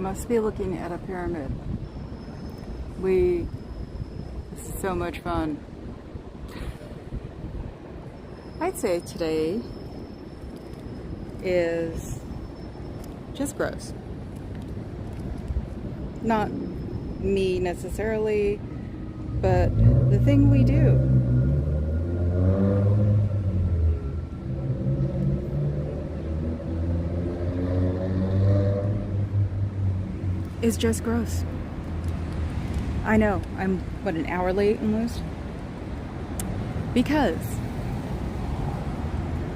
must be looking at a pyramid. This is so much fun. I'd say today is just gross. Not me necessarily, but the thing we do. Is just gross. I know, I'm, what, an hour late almost? Because,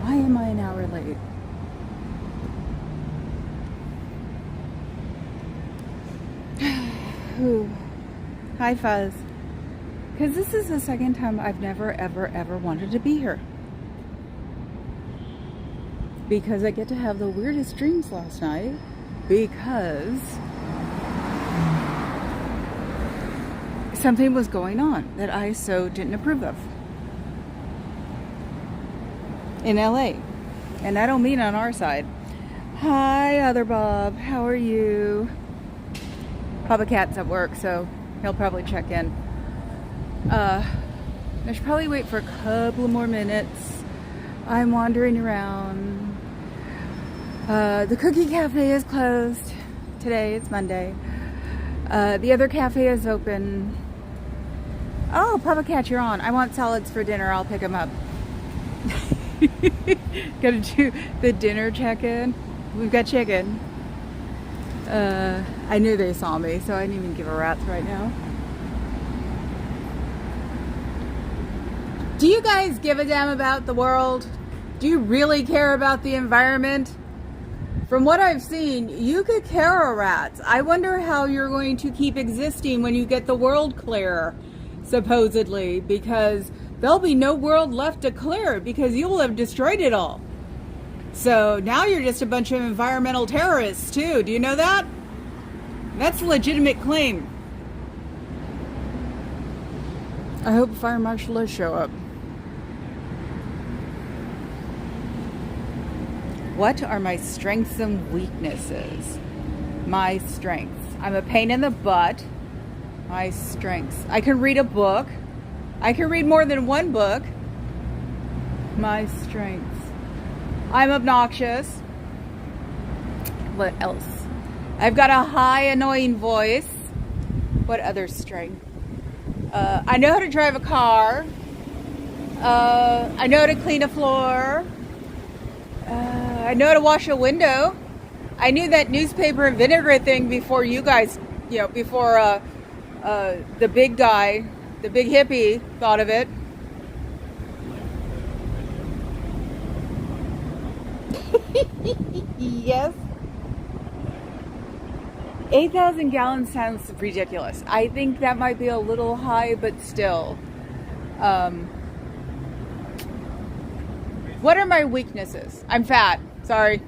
why am I an hour late? Hi, Fuzz. Because this is the second time I've never, ever wanted to be here. Because I get to have the weirdest dreams last night. Because something was going on that I so didn't approve of. In LA. And I don't mean on our side. Hi, Other Bob. How are you? Papa Cat's at work, so he'll probably check in. I should probably wait for a couple more minutes. I'm wandering around. The cookie cafe is closed today. It's Monday. The other cafe is open. Oh, Papa Cat, you're on. I want salads for dinner. I'll pick them up. Gotta do the dinner check-in. We've got chicken. I knew they saw me, so I didn't even give a rat's right now. Do you guys give a damn about the world? Do you really care about the environment? From what I've seen, you could care a rat's. I wonder how you're going to keep existing when you get the world clear, supposedly, because there'll be no world left to clear because you will have destroyed it all. So now you're just a bunch of environmental terrorists too. Do you know that? That's a legitimate claim. I hope Fire Marshal does show up. What are my strengths and weaknesses? My strengths. I'm a pain in the butt. My strengths. I can read a book. I can read more than one book. My strengths. I'm obnoxious. What else? I've got a high, annoying voice. What other strength? I know how to drive a car. I know how to clean a floor. I know how to wash a window. I knew that newspaper and vinegar thing before you guys, before the big guy, the big hippie thought of it. Yes. 8,000 gallons sounds ridiculous. I think that might be a little high, but still. What are my weaknesses? I'm fat. Sorry.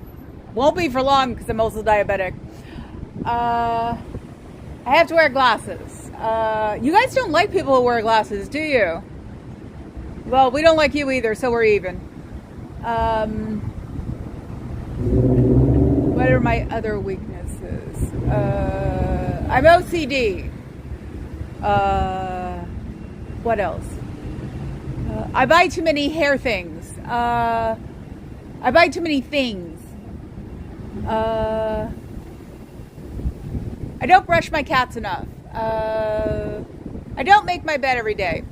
Won't be for long because I'm also diabetic. I have to wear glasses. You guys don't like people who wear glasses, do you? Well, we don't like you either, so we're even. What are my other weaknesses? I'm OCD. What else? I buy too many hair things. I buy too many things. I don't brush my cats enough. I don't make my bed every day.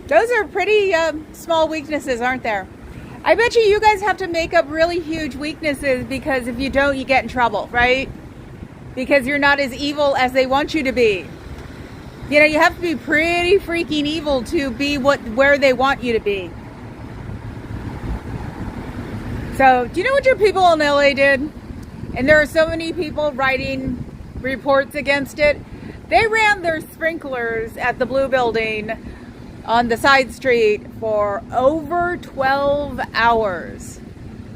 Those are pretty small weaknesses, aren't there? I bet you guys have to make up really huge weaknesses because if you don't, you get in trouble, right? Because you're not as evil as they want you to be. You know, you have to be pretty freaking evil to be where they want you to be. So, do you know what your people in LA did? And there are so many people writing reports against it. They ran their sprinklers at the Blue Building on the side street for over 12 hours.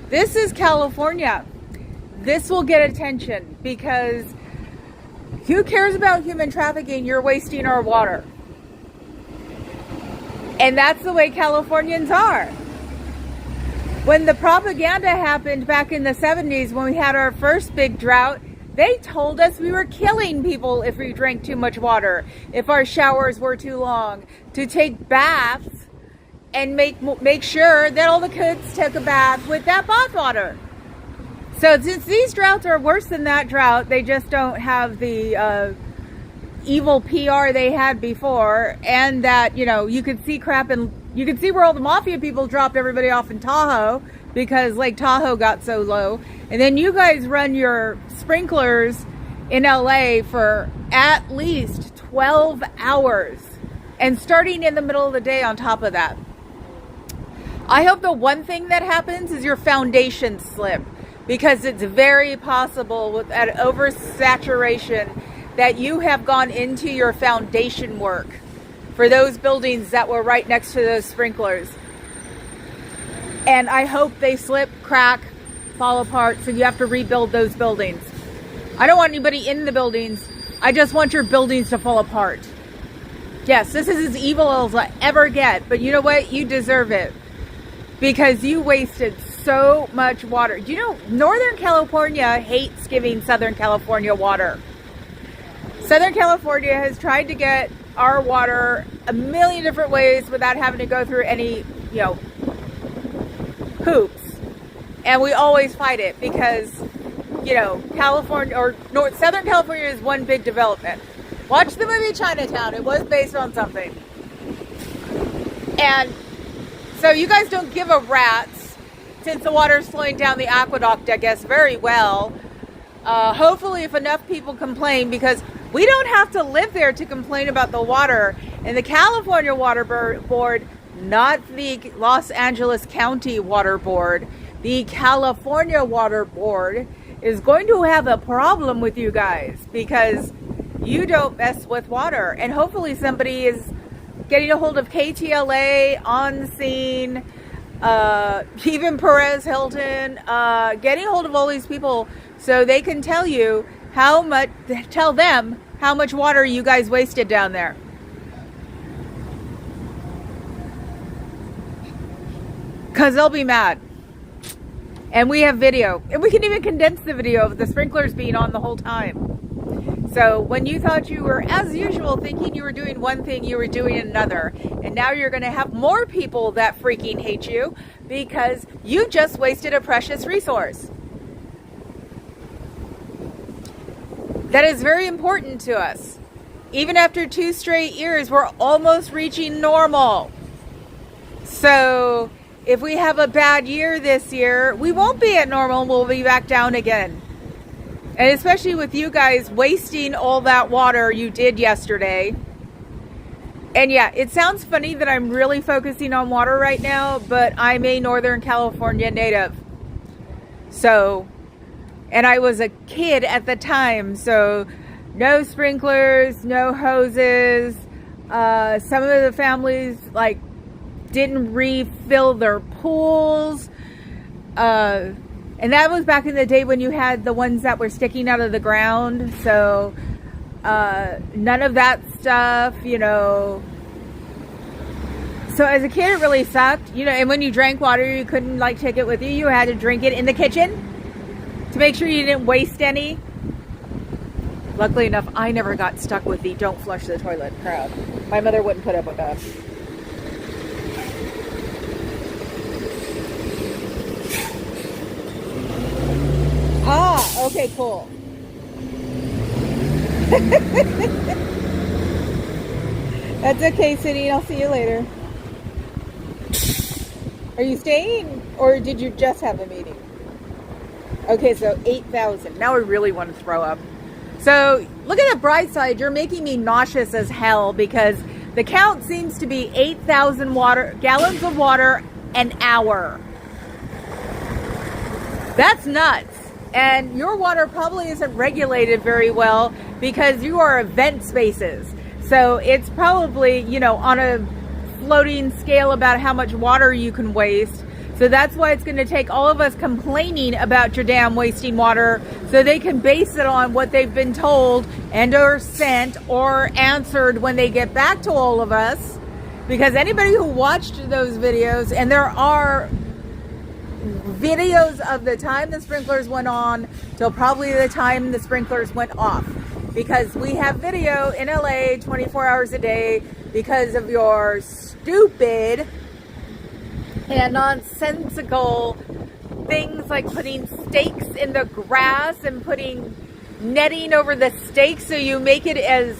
This is California. This will get attention because who cares about human trafficking? You're wasting our water. And that's the way Californians are. When the propaganda happened back in the 70s, when we had our first big drought, They told us we were killing people if we drank too much water, if our showers were too long, to take baths and make sure that all the kids took a bath with that bath water. So since these droughts are worse than that drought, they just don't have the evil PR they had before, and that, you know, you could see crap, and you could see where all the mafia people dropped everybody off in Tahoe because Lake Tahoe got so low. And then you guys run your sprinklers in LA for at least 12 hours, and starting in the middle of the day on top of that. I hope the one thing that happens is your foundation slip, because it's very possible with that oversaturation that you have gone into your foundation work for those buildings that were right next to those sprinklers. And I hope they slip, crack, fall apart, so you have to rebuild those buildings. I don't want anybody in the buildings. I just want your buildings to fall apart. Yes, this is as evil as I ever get, but you know what? You deserve it, because you wasted so much water. You know, Northern California hates giving Southern California water. Southern California has tried to get our water a million different ways without having to go through any, you know, hoops. And we always fight it because, you know, California or Southern California is one big development. Watch the movie Chinatown. It was based on something. And so you guys don't give a rat's, since the water is flowing down the aqueduct, I guess, very well. Hopefully if enough people complain, because we don't have to live there to complain about the water. And the California Water Board, not the Los Angeles County Water Board, the California Water Board is going to have a problem with you guys, because you don't mess with water. And hopefully somebody is getting a hold of KTLA, On Scene, even Perez Hilton, getting a hold of all these people so they can tell you tell them how much water you guys wasted down there. Because they'll be mad. And we have video. And we can even condense the video of the sprinklers being on the whole time. So when you thought you were, as usual, thinking you were doing one thing, you were doing another. And now you're going to have more people that freaking hate you because you just wasted a precious resource. That is very important to us. Even after 2 straight years, we're almost reaching normal. So if we have a bad year this year, we won't be at normal. We'll be back down again. And especially with you guys wasting all that water you did yesterday. And yeah, it sounds funny that I'm really focusing on water right now, but I'm a Northern California native. So, and I was a kid at the time, so no sprinklers, no hoses. Some of the families didn't refill their pools. And that was back in the day when you had the ones that were sticking out of the ground. So none of that stuff, you know. So as a kid, it really sucked, you know. And when you drank water, you couldn't take it with you. You had to drink it in the kitchen to make sure you didn't waste any. Luckily enough, I never got stuck with the don't flush the toilet crowd. My mother wouldn't put up with that. Ah, okay, cool. That's okay, Cindy. I'll see you later. Are you staying, or did you just have a meeting? Okay, so 8,000. Now I really want to throw up. So look at the bright side. You're making me nauseous as hell, because the count seems to be 8,000 gallons of water an hour. That's nuts. And your water probably isn't regulated very well because you are event spaces. So it's probably, you know, on a floating scale about how much water you can waste. So that's why it's going to take all of us complaining about your damn wasting water so they can base it on what they've been told and or sent or answered when they get back to all of us. Because anybody who watched those videos, and there are videos of the time the sprinklers went on till probably the time the sprinklers went off. Because we have video in LA 24 hours a day because of your stupid and nonsensical things like putting stakes in the grass and putting netting over the stakes so you make it as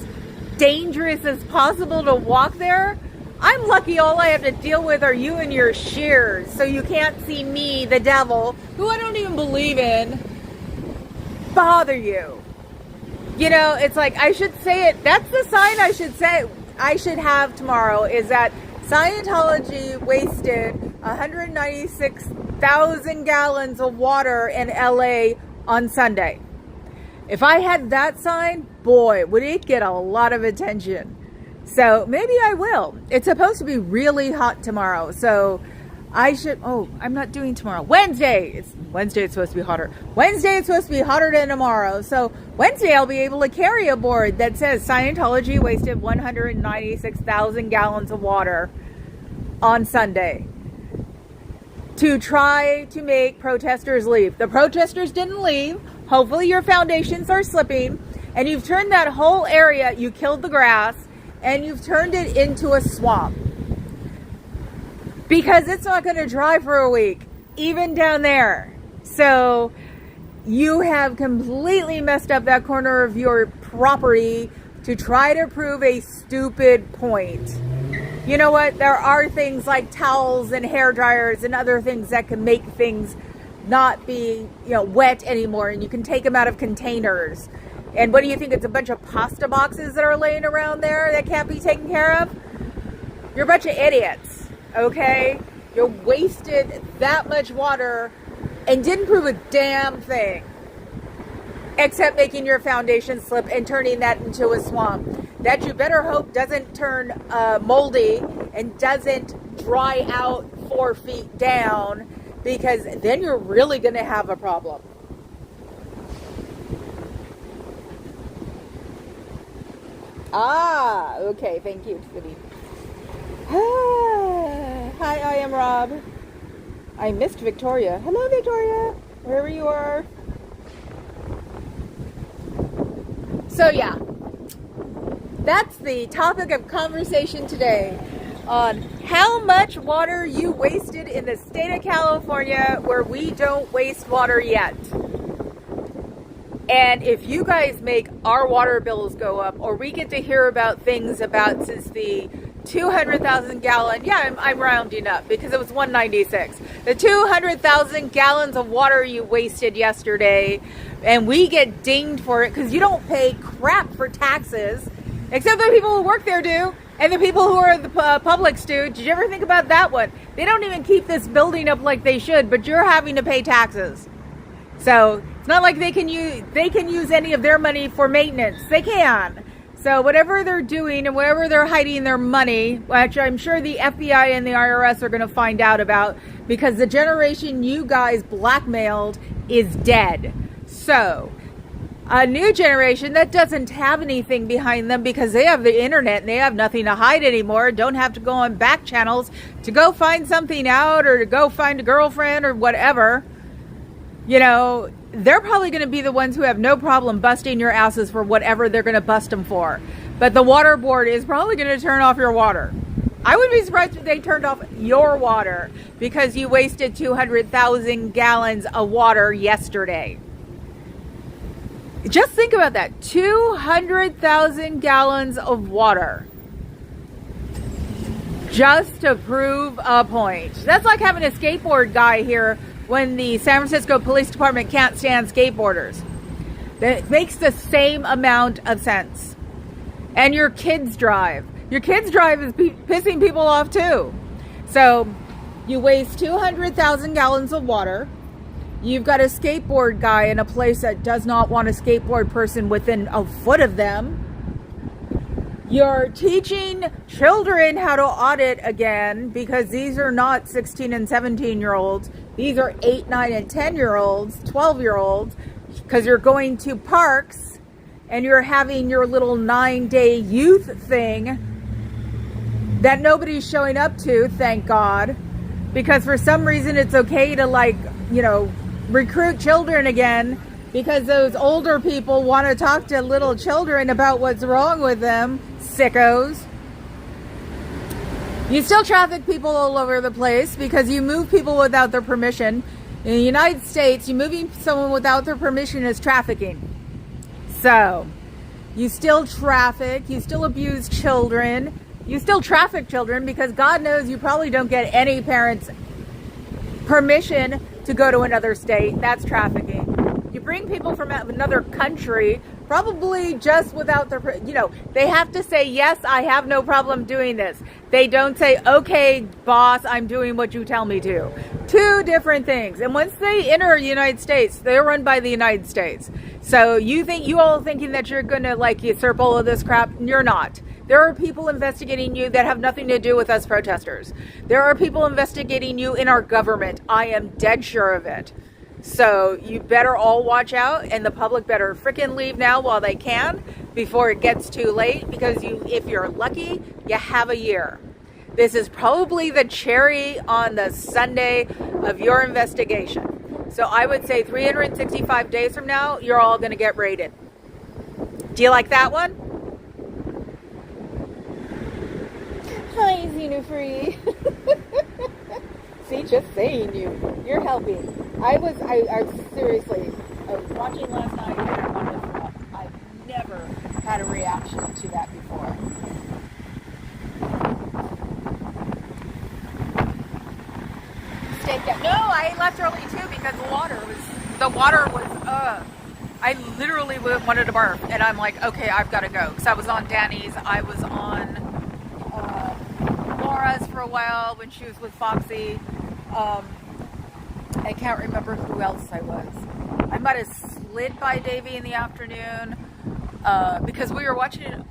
dangerous as possible to walk there. I'm lucky all I have to deal with are you and your shears, so you can't see me, the devil, who I don't even believe in, bother you. You know, it's like I should say it. That's the sign I should say I should have tomorrow, is that Scientology wasted 196,000 gallons of water in LA on Sunday. If I had that sign, boy, would it get a lot of attention. So maybe I will. It's supposed to be really hot tomorrow. So I should, I'm not doing tomorrow. Wednesday it's supposed to be hotter. Wednesday it's supposed to be hotter than tomorrow. So Wednesday I'll be able to carry a board that says Scientology wasted 196,000 gallons of water on Sunday to try to make protesters leave. The protesters didn't leave. Hopefully your foundations are slipping, and you've turned that whole area, you killed the grass, and you've turned it into a swamp. Because it's not going to dry for a week, even down there. So you have completely messed up that corner of your property to try to prove a stupid point. You know what? There are things like towels and hair dryers and other things that can make things not be, wet anymore, and you can take them out of containers. And what do you think? It's a bunch of pasta boxes that are laying around there that can't be taken care of? You're a bunch of idiots, okay? You wasted that much water and didn't prove a damn thing, except making your foundation slip and turning that into a swamp that you better hope doesn't turn moldy and doesn't dry out 4 feet down, because then you're really going to have a problem. Okay, thank you, Tiffany. Hi, I am Rob. I missed Victoria. Hello, Victoria, wherever you are. So yeah, that's the topic of conversation today, on how much water you wasted in the state of California, where we don't waste water yet. And if you guys make our water bills go up, or we get to hear about things about since the 200,000 gallon, I'm rounding up because it was 196. The 200,000 gallons of water you wasted yesterday, and we get dinged for it because you don't pay crap for taxes, except the people who work there do, and the people who are the publics do. Did you ever think about that one? They don't even keep this building up like they should, but you're having to pay taxes. So it's not like they can use any of their money for maintenance. They can. So whatever they're doing and wherever they're hiding their money, which I'm sure the FBI and the IRS are going to find out about, because the generation you guys blackmailed is dead. So a new generation that doesn't have anything behind them because they have the internet and they have nothing to hide anymore, don't have to go on back channels to go find something out or to go find a girlfriend or whatever. They're probably going to be the ones who have no problem busting your asses for whatever they're going to bust them for. But the water board is probably going to turn off your water. I would be surprised if they turned off your water because you wasted 200,000 gallons of water yesterday. Just think about that. 200,000 gallons of water. Just to prove a point. That's like having a skateboard guy here when the San Francisco Police Department can't stand skateboarders. That makes the same amount of sense. And your kids drive. Your kids drive is pissing people off too. So you waste 200,000 gallons of water. You've got a skateboard guy in a place that does not want a skateboard person within a foot of them. You're teaching children how to audit again, because these are not 16 and 17-year-olds. These are 8, 9, and 10-year-olds, 12-year-olds, because you're going to parks and you're having your little 9-day youth thing that nobody's showing up to, thank God, because for some reason it's okay to recruit children again because those older people want to talk to little children about what's wrong with them, sickos. You still traffic people all over the place because you move people without their permission. In the United States, you moving someone without their permission is trafficking. So, you still traffic, you still abuse children, you still traffic children because God knows you probably don't get any parents' permission to go to another state. That's trafficking. You bring people from another country, probably just without their, they have to say, yes, I have no problem doing this. They don't say, okay, boss, I'm doing what you tell me to. Two different things. And once they enter the United States, they're run by the United States. So you all thinking that you're going to usurp all of this crap, you're not. There are people investigating you that have nothing to do with us protesters. There are people investigating you in our government. I am dead sure of it. So you better all watch out, and the public better freaking leave now while they can before it gets too late, because if you're lucky, you have a year. This is probably the cherry on the sundae of your investigation. So I would say 365 days from now, you're all going to get raided. Do you like that one? Hi, Xenofree. See, just saying you're helping. I seriously, I was watching last night and I wanted to throw up. I've never had a reaction to that before. Steak up. No, I left early too because the water was, I literally wanted to barf, and I'm like, okay, I've got to go. Because I was on Danny's, I was on Laura's for a while when she was with Foxy. I can't remember who else I was. I might have slid by Davey in the afternoon because we were watching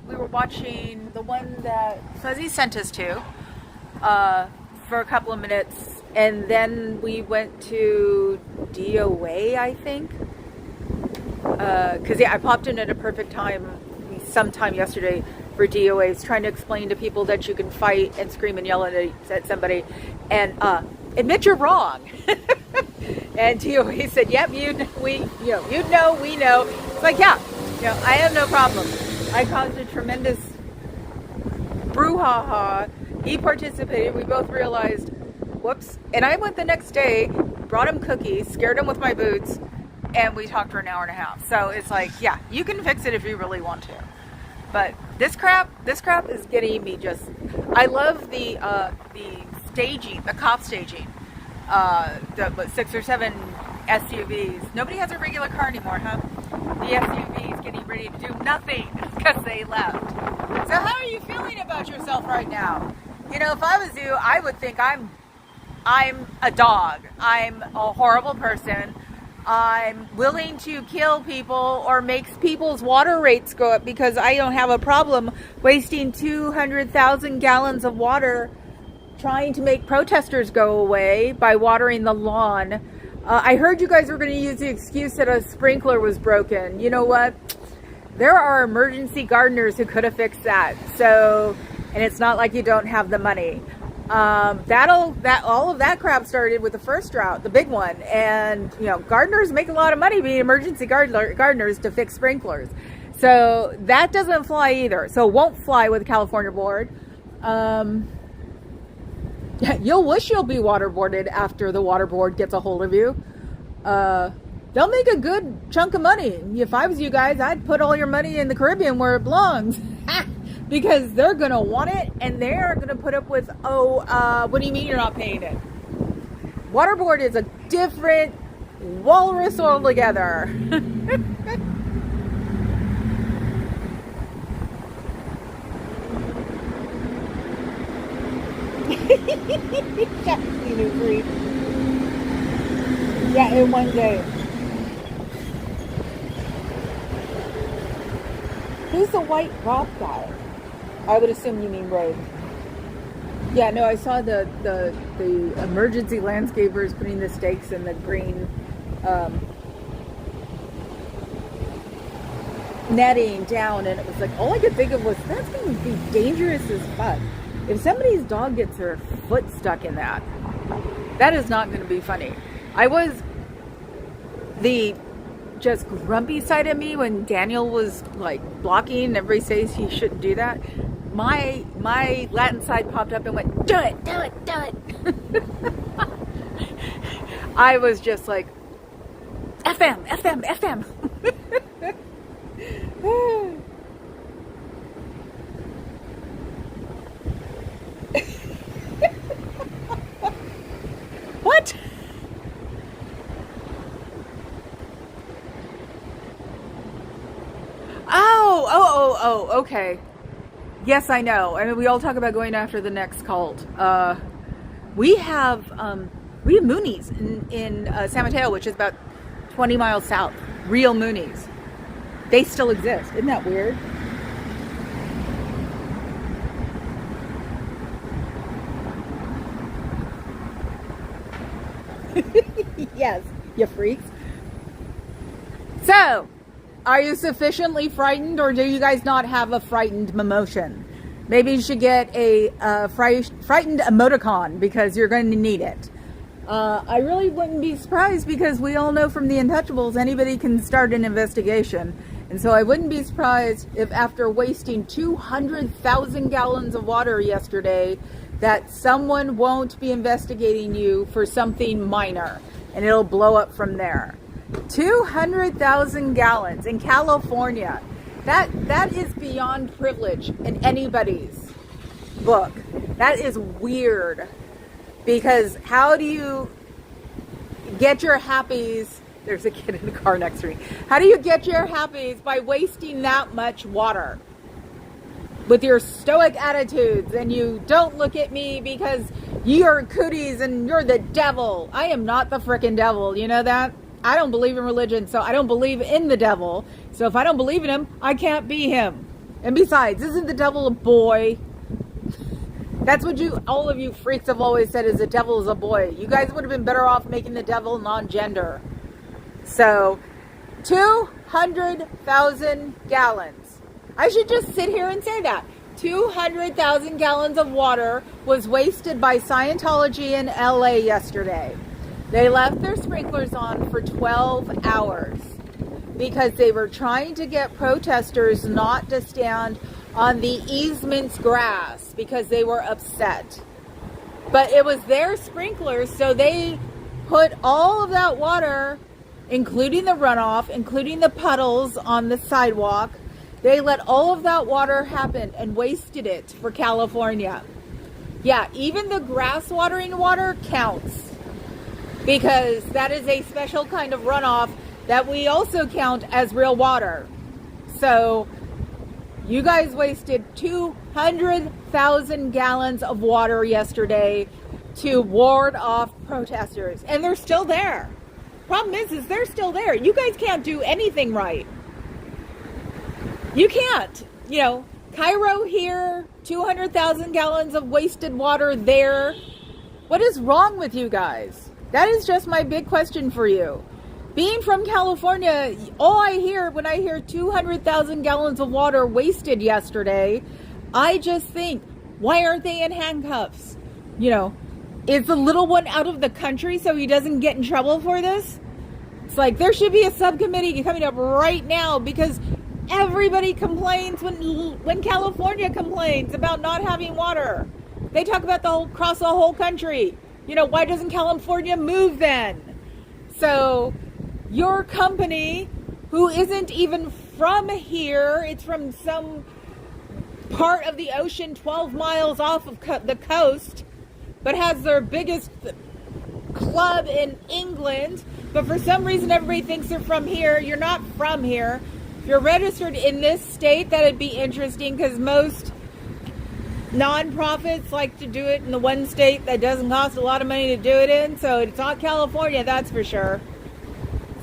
the one that Fuzzy sent us to for a couple of minutes, and then we went to DOA, I think. Because I popped in at a perfect time sometime yesterday for DOAs, trying to explain to people that you can fight and scream and yell at somebody and admit you're wrong. And DOA said, yep, we know. It's like, yeah, I have no problem. I caused a tremendous brouhaha. He participated. We both realized, whoops. And I went the next day, brought him cookies, scared him with my boots, and we talked for an hour and a half. So it's like, yeah, you can fix it if you really want to. But this crap is getting me just... I love the staging, the cop staging. The 6 or 7 SUVs. Nobody has a regular car anymore, huh? The SUVs getting ready to do nothing because they left. So how are you feeling about yourself right now? If I was you, I would think I'm a dog. I'm a horrible person. I'm willing to kill people or makes people's water rates go up because I don't have a problem wasting 200,000 gallons of water trying to make protesters go away by watering the lawn. I heard you guys were going to use the excuse that a sprinkler was broken. You know what? There are emergency gardeners who could have fixed that. So, and it's not like you don't have the money. All of that crap started with the first drought, the big one, and gardeners make a lot of money being emergency gardeners to fix sprinklers. So that doesn't fly either. So it won't fly with the California board. You'll wish you'll be waterboarded after the water board gets a hold of you. They'll make a good chunk of money. If I was you guys, I'd put all your money in the Caribbean where it belongs. Because they're going to want it, and they're going to put up with, what do you mean you're not paying it? Waterboard is a different walrus altogether. Yeah, in one day. Who's the white rock guy? I would assume you mean Ray. Yeah, no, I saw the emergency landscapers putting the stakes in the green netting down, and it was like, all I could think of was, that's going to be dangerous as fuck. If somebody's dog gets their foot stuck in that, that is not going to be funny. I was the just grumpy side of me when Daniel was like blocking and everybody says he shouldn't do that. My Latin side popped up and went, do it, do it, do it. I was just like, FM, FM, FM. What? Oh, okay. Yes, I know. I mean, we all talk about going after the next cult. We have Moonies in San Mateo, which is about 20 miles south. Real Moonies. They still exist. Isn't that weird? Yes, you freaks. So, are you sufficiently frightened, or do you guys not have a frightened emotion? Maybe you should get a frightened emoticon, because you're going to need it. I really wouldn't be surprised, because we all know from the Untouchables anybody can start an investigation. And so I wouldn't be surprised if after wasting 200,000 gallons of water yesterday, that someone won't be investigating you for something minor, and it'll blow up from there. 200,000 gallons in California. That is beyond privilege in anybody's book. That is weird. Because how do you get your happies? There's a kid in the car next to me. How do you get your happies by wasting that much water? With your stoic attitudes, and you don't look at me because you're cooties and you're the devil. I am not the frickin' devil, you know that? I don't believe in religion, so I don't believe in the devil. So if I don't believe in him, I can't be him. And besides, isn't the devil a boy? That's what all of you freaks have always said, is the devil is a boy. You guys would have been better off making the devil non-gender. So, 200,000 gallons. I should just sit here and say that. 200,000 gallons of water was wasted by Scientology in LA yesterday. They left their sprinklers on for 12 hours because they were trying to get protesters not to stand on the easement's grass because they were upset. But it was their sprinklers, so they put all of that water, including the runoff, including the puddles on the sidewalk, they let all of that water happen and wasted it for California. Yeah, even the grass watering water counts, because that is a special kind of runoff that we also count as real water. So you guys wasted 200,000 gallons of water yesterday to ward off protesters. And they're still there. Problem is they're still there. You guys can't do anything right. You can't. You know, Cairo here, 200,000 gallons of wasted water there. What is wrong with you guys? That is just my big question for you. Being from California, all I hear when I hear 200,000 gallons of water wasted yesterday, I just think, why aren't they in handcuffs? You know, is the little one out of the country so he doesn't get in trouble for this? It's like there should be a subcommittee coming up right now, because everybody complains when California complains about not having water. They talk about across the whole country. You know, why doesn't California move then? So your company, who isn't even from here, it's from some part of the ocean 12 miles off of the coast, but has their biggest club in England, but for some reason everybody thinks they're from here. You're not from here. If you're registered in this state, that'd be interesting, because most non-profits like to do it in the one state that doesn't cost a lot of money to do it in. So it's not California, that's for sure.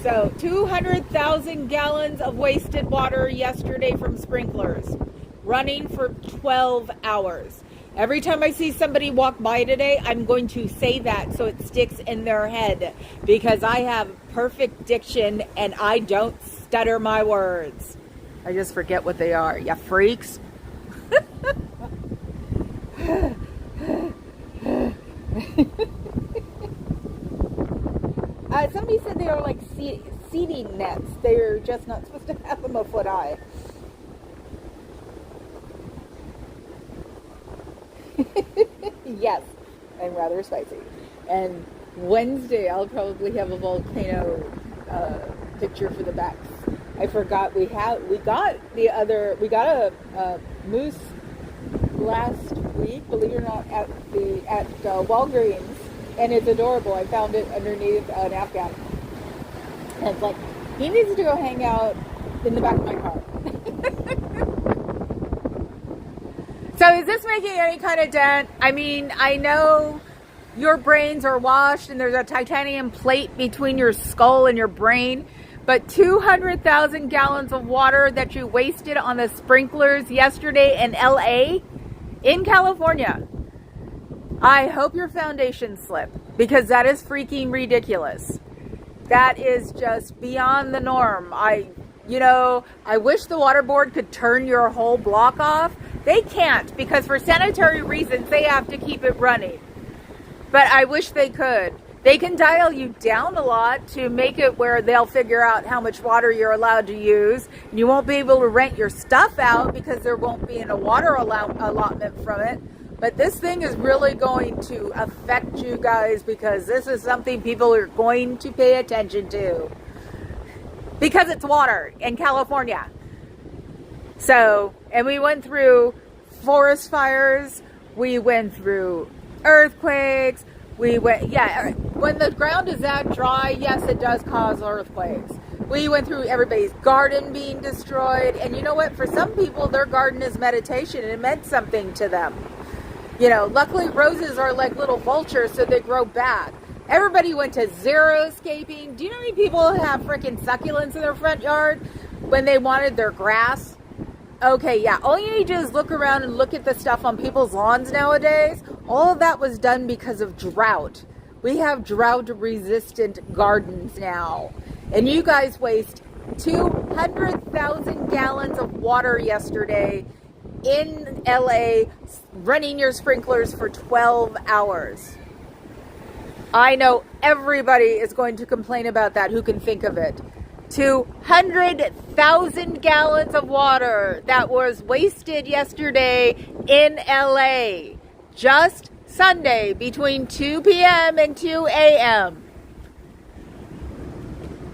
So 200,000 gallons of wasted water yesterday from sprinklers, running for 12 hours. Every time I see somebody walk by today, I'm going to say that so it sticks in their head, because I have perfect diction and I don't stutter my words. I just forget what they are. You freaks. Somebody said they are like sea seeding nets. They're just not supposed to have them a foot high. Yes, I'm rather spicy. And Wednesday, I'll probably have a volcano picture for the backs. I forgot we got a moose last week, believe it or not, at Walgreens, and it's adorable. I found it underneath an Afghan, and it's like, he needs to go hang out in the back of my car. So is this making any kind of dent? I mean, I know your brains are washed and there's a titanium plate between your skull and your brain, but 200,000 gallons of water that you wasted on the sprinklers yesterday in LA, in California. I hope your foundation slipped, because that is freaking ridiculous. That is just beyond the norm. I wish the water board could turn your whole block off. They can't, because for sanitary reasons, they have to keep it running. But I wish they could. They can dial you down a lot to make it where they'll figure out how much water you're allowed to use. And you won't be able to rent your stuff out because there won't be a water allotment from it. But this thing is really going to affect you guys, because this is something people are going to pay attention to. Because it's water in California. So, and we went through forest fires, we went through earthquakes, when the ground is that dry, yes, it does cause earthquakes. We went through everybody's garden being destroyed, and you know what, for some people, their garden is meditation, and it meant something to them. Luckily roses are like little vultures, so they grow back. Everybody went to xeriscaping. Do you know how many people have freaking succulents in their front yard when they wanted their grass? Okay, yeah. All you need to do is look around and look at the stuff on people's lawns nowadays. All of that was done because of drought. We have drought-resistant gardens now. And you guys waste 200,000 gallons of water yesterday in LA, running your sprinklers for 12 hours. I know everybody is going to complain about that who can think of it. 200,000 gallons of water that was wasted yesterday in LA. Just Sunday between 2 p.m. and 2 a.m.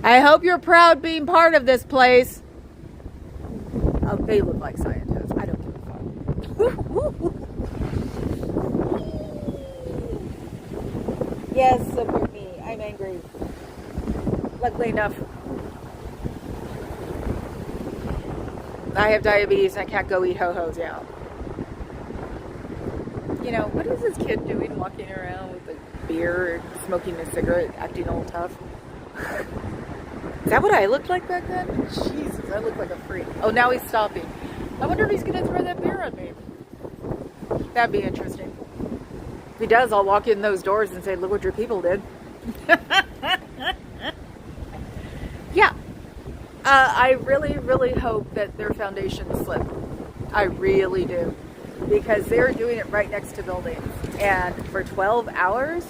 I hope you're proud being part of this place. Oh, they look like scientists. I don't give a fuck. Yes, support me. I'm angry. Luckily enough, I have diabetes and I can't go eat ho-hos now. What is this kid doing walking around with a beer, smoking a cigarette, acting all tough? Is that what I looked like back then? Jesus, I look like a freak. Oh, now he's stopping. I wonder if he's going to throw that beer at me. That'd be interesting. If he does, I'll walk in those doors and say, look what your people did. Yeah. I really, really hope that their foundation slip. I really do. Because they're doing it right next to buildings. And for 12 hours,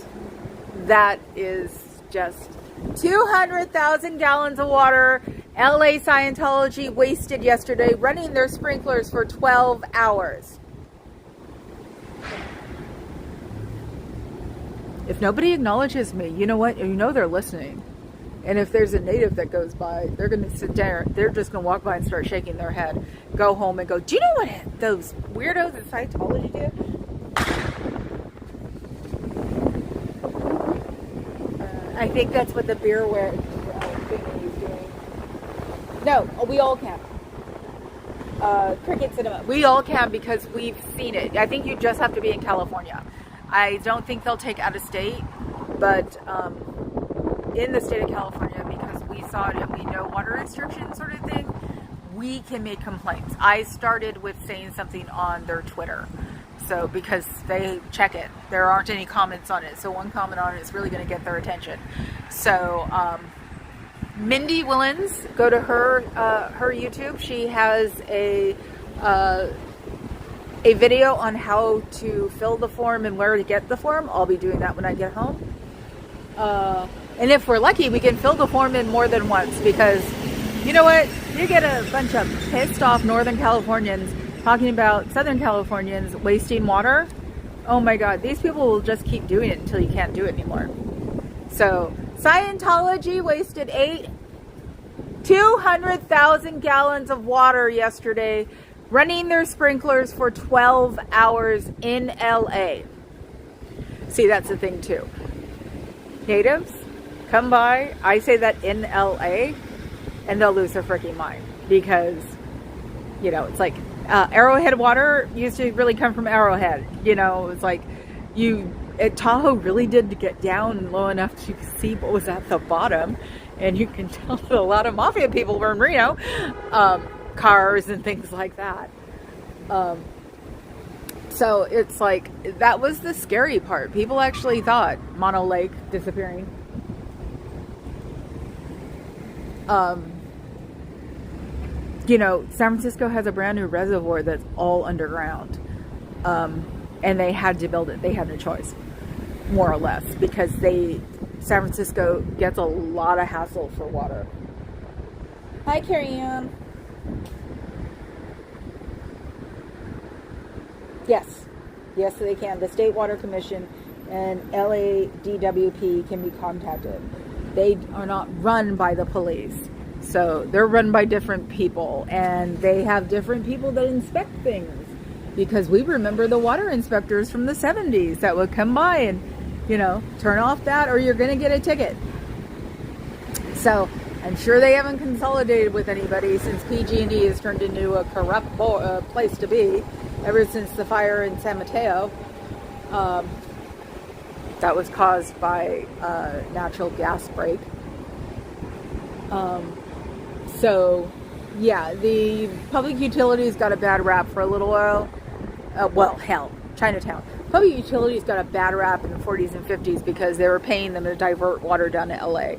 that is just 200,000 gallons of water. LA Scientology wasted yesterday running their sprinklers for 12 hours. If nobody acknowledges me, you know what? You know they're listening. And if there's a native that goes by, they're going to sit there. They're just going to walk by and start shaking their head. Go home and go, do you know what those weirdos in Scientology do? I think that's what the beer thingy is doing. No, we all can. Cricket Cinema. We all can because we've seen it. I think you just have to be in California. I don't think they'll take out of state, but in the state of California, because we saw it and we know water restrictions sort of thing, we can make complaints. I started with saying something on their Twitter. So, because they check it. There aren't any comments on it. So one comment on it is really going to get their attention. So, Mindy Willens, go to her YouTube. She has a video on how to fill the form and where to get the form. I'll be doing that when I get home. And if we're lucky, we can fill the form in more than once, because you know what? You get a bunch of pissed off Northern Californians talking about Southern Californians wasting water. Oh my God, these people will just keep doing it until you can't do it anymore. So Scientology wasted 200,000 gallons of water yesterday running their sprinklers for 12 hours in LA. See, that's the thing too. Natives come by, I say that in LA, and they'll lose their freaking mind, because, you know, it's like Arrowhead water used to really come from Arrowhead. You know, it's like Tahoe really did get down low enough to see what was at the bottom, and you can tell that a lot of mafia people were in Reno, cars and things like that. So it's like, that was the scary part. People actually thought Mono Lake disappearing. You know, San Francisco has a brand new reservoir that's all underground. And they had to build it. They had no choice, more or less, because San Francisco gets a lot of hassle for water. Hi, Carrie Ann. Yes, they can. The State Water Commission and LADWP can be contacted. They are not run by the police. So they're run by different people, and they have different people that inspect things, because we remember the water inspectors from the 70s that would come by and, you know, turn off that or you're going to get a ticket. So I'm sure they haven't consolidated with anybody since PG&E has turned into a corrupt place to be ever since the fire in San Mateo. That was caused by a natural gas break. So, yeah, the public utilities got a bad rap for a little while. Well, hell, Chinatown. Public utilities got a bad rap in the 40s and 50s because they were paying them to divert water down to LA.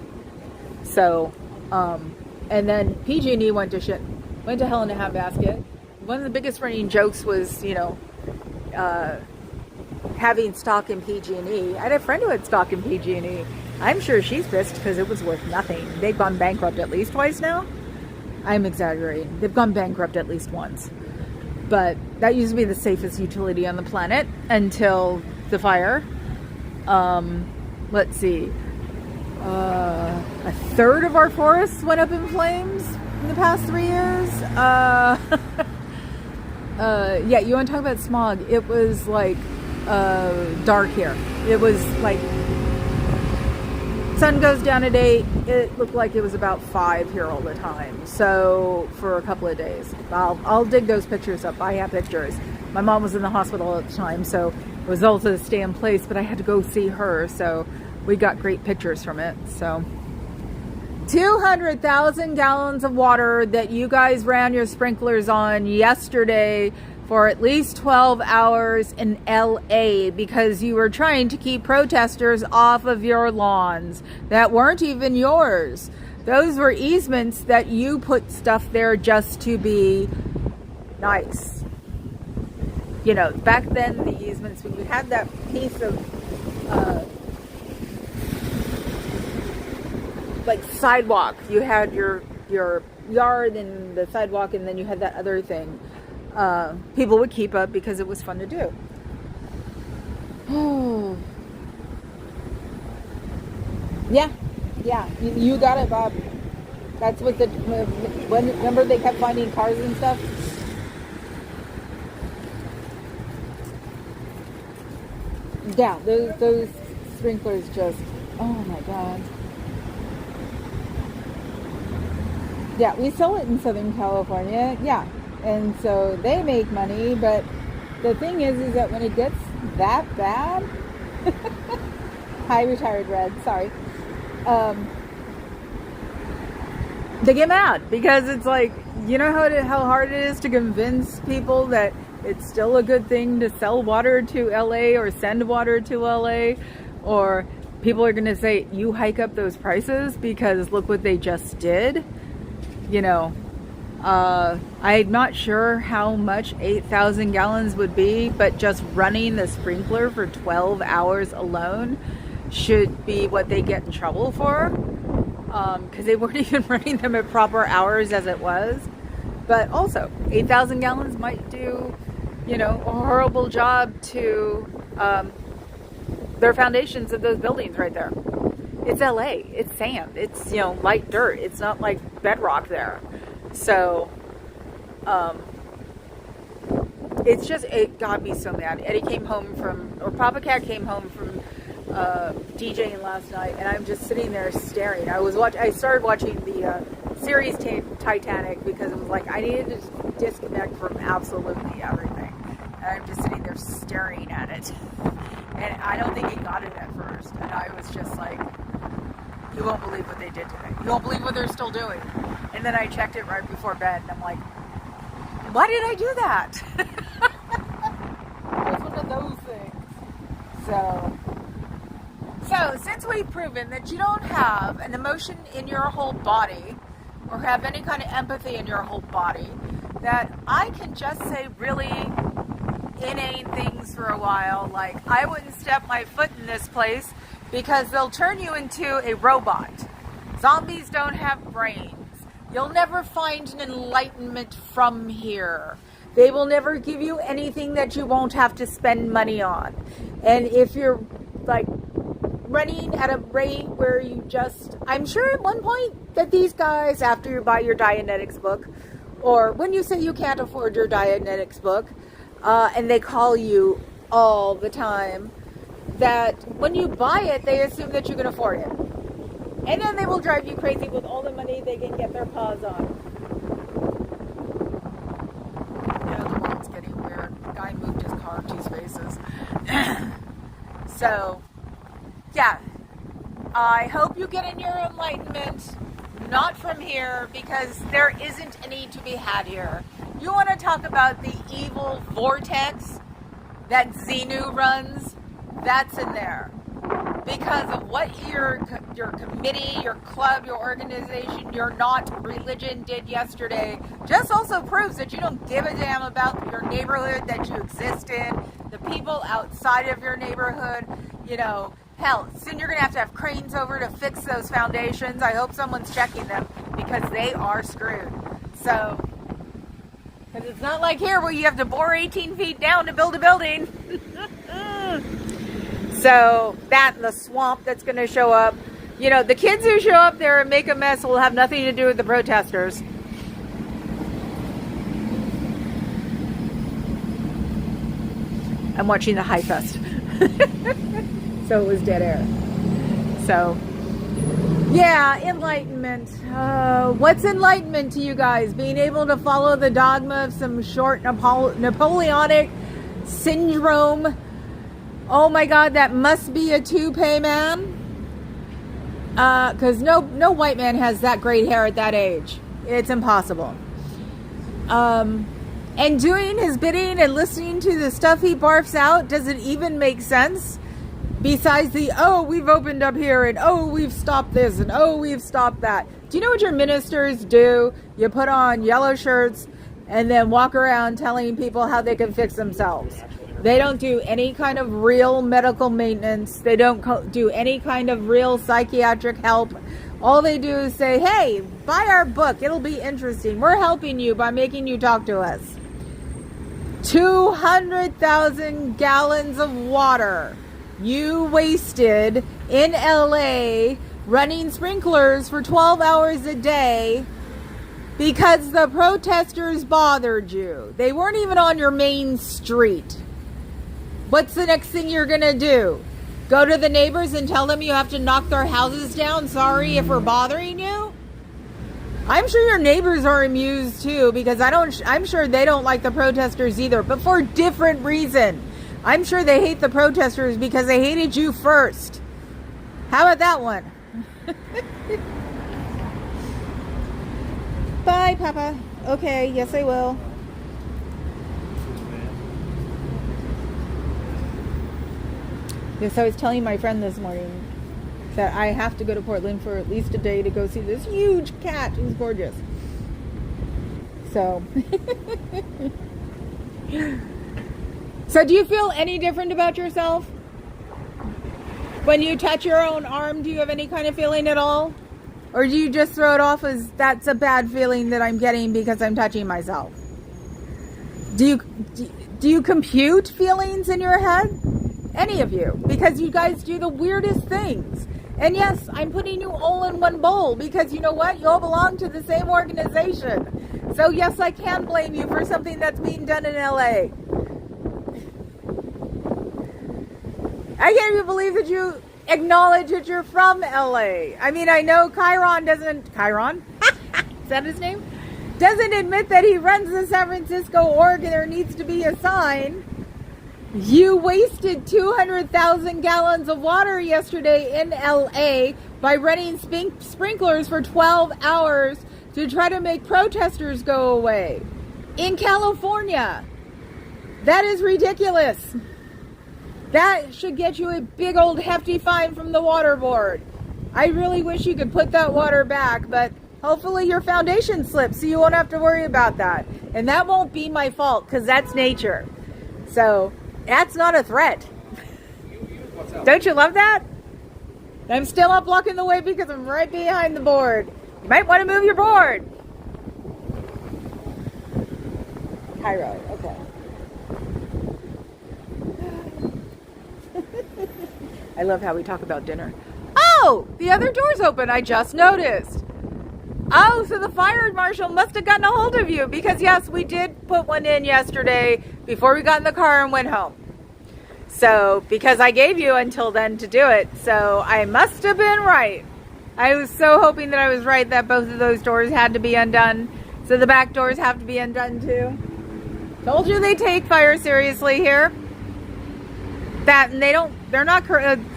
So, and then PG&E went to hell in a handbasket. One of the biggest running jokes was, you know, having stock in PG&E. I had a friend who had stock in PG&E. I'm sure she's pissed because it was worth nothing. They've gone bankrupt at least twice now. I'm exaggerating. They've gone bankrupt at least once. But that used to be the safest utility on the planet until the fire. Let's see. A third of our forests went up in flames in the past 3 years. Yeah, you want to talk about smog? It was like dark here. It was like sun goes down at 8. It looked like it was about 5 here all the time. So for a couple of days, I'll dig those pictures up. I have pictures. My mom was in the hospital at the time, so it was also to stay in place, but I had to go see her, so we got great pictures from it. So 200,000 gallons of water that you guys ran your sprinklers on yesterday for at least 12 hours in LA because you were trying to keep protesters off of your lawns that weren't even yours. Those were easements that you put stuff there just to be nice. You know, back then the easements, when you had that piece of like sidewalk, you had your yard and the sidewalk, and then you had that other thing. People would keep up because it was fun to do. Oh. Yeah, you got it, Bob. That's what remember they kept finding cars and stuff? Yeah, those sprinklers just, oh my God. Yeah, we sell it in Southern California, yeah. And so they make money, but the thing is that when it gets that bad, hi, retired Red, sorry. They get mad because it's like, you know how hard it is to convince people that it's still a good thing to sell water to LA or send water to LA, or people are going to say, you hike up those prices because look what they just did. You know, I'm not sure how much 8,000 gallons would be, but just running the sprinkler for 12 hours alone should be what they get in trouble for, because they weren't even running them at proper hours as it was. But also, 8,000 gallons might do, a horrible job to their foundations of those buildings right there. It's LA. It's sand. It's, light dirt. It's not like bedrock there. So, it got me so mad. Eddie came home Papa Cat came home from DJing last night, and I'm just sitting there staring. I started watching the series Titanic because it was like I needed to disconnect from absolutely everything. And I'm just sitting there staring at it. And I don't think he got it at first. And I was just like, you won't believe what they did today. You won't believe what they're still doing. And then I checked it right before bed, and I'm like, why did I do that? It was one of those things. So since we've proven that you don't have an emotion in your whole body or have any kind of empathy in your whole body, that I can just say really inane things for a while, like I wouldn't step my foot in this place because they'll turn you into a robot. Zombies don't have brains. You'll never find an enlightenment from here. They will never give you anything that you won't have to spend money on. And if you're like running at a rate where I'm sure at one point that these guys, after you buy your Dianetics book, or when you say you can't afford your Dianetics book, and they call you all the time, that when you buy it, they assume that you can afford it. And then they will drive you crazy with all the money they can get their paws on. The world's getting weird. The guy moved his car 2 spaces. So, yeah. I hope you get in your enlightenment. Not from here, because there isn't any to be had here. You want to talk about the evil vortex that Xenu runs? That's in there. Because of what your committee, your club, your organization, your not religion did yesterday, just also proves that you don't give a damn about your neighborhood that you exist in, the people outside of your neighborhood. Hell, soon you're going to have cranes over to fix those foundations. I hope someone's checking them, because they are screwed. So, because it's not like here where you have to bore 18 feet down to build a building. So, that and the swamp that's going to show up. The kids who show up there and make a mess will have nothing to do with the protesters. I'm watching the High Fest. So it was dead air. So, yeah, enlightenment. What's enlightenment to you guys? Being able to follow the dogma of some short Napoleonic syndrome. Oh my God, that must be a toupee man. Because no white man has that great hair at that age. It's impossible. And doing his bidding and listening to the stuff he barfs out, does it even make sense? Besides we've opened up here, and we've stopped this, and we've stopped that. Do you know what your ministers do? You put on yellow shirts and then walk around telling people how they can fix themselves. They don't do any kind of real medical maintenance. They don't do any kind of real psychiatric help. All they do is say, hey, buy our book. It'll be interesting. We're helping you by making you talk to us. 200,000 gallons of water you wasted in LA running sprinklers for 12 hours a day because the protesters bothered you. They weren't even on your main street. What's the next thing you're gonna do? Go to the neighbors and tell them you have to knock their houses down? Sorry if we're bothering you? I'm sure your neighbors are amused too, because I'm sure they don't like the protesters either, but for a different reason. I'm sure they hate the protesters because they hated you first. How about that one? Bye, Papa. Okay, yes I will. Yes, I was telling my friend this morning that I have to go to Portland for at least a day to go see this huge cat who's gorgeous. So... So do you feel any different about yourself? When you touch your own arm, do you have any kind of feeling at all? Or do you just throw it off as that's a bad feeling that I'm getting because I'm touching myself? Do you compute feelings in your head? Any of you? Because you guys do the weirdest things. And yes, I'm putting you all in one bowl because you know what? You all belong to the same organization. So yes, I can blame you for something that's being done in LA. I can't even believe that you acknowledge that you're from LA. I mean, I know Chiron? Is that his name? Doesn't admit that he runs the San Francisco org and there needs to be a sign. You wasted 200,000 gallons of water yesterday in LA by running sprinklers for 12 hours to try to make protesters go away. In California. That is ridiculous. That should get you a big old hefty fine from the water board. I really wish you could put that water back, but hopefully your foundation slips so you won't have to worry about that. And that won't be my fault because that's nature. So that's not a threat. Don't you love that? I'm still not blocking the way because I'm right behind the board. You might want to move your board. Cairo, okay. I love how we talk about dinner. Oh, the other door's open. I just noticed. Oh, so the fire marshal must have gotten a hold of you because yes, we did put one in yesterday before we got in the car and went home. So, because I gave you until then to do it, so I must have been right. I was so hoping that I was right that both of those doors had to be undone. So the back doors have to be undone too. Told you they take fire seriously here. That and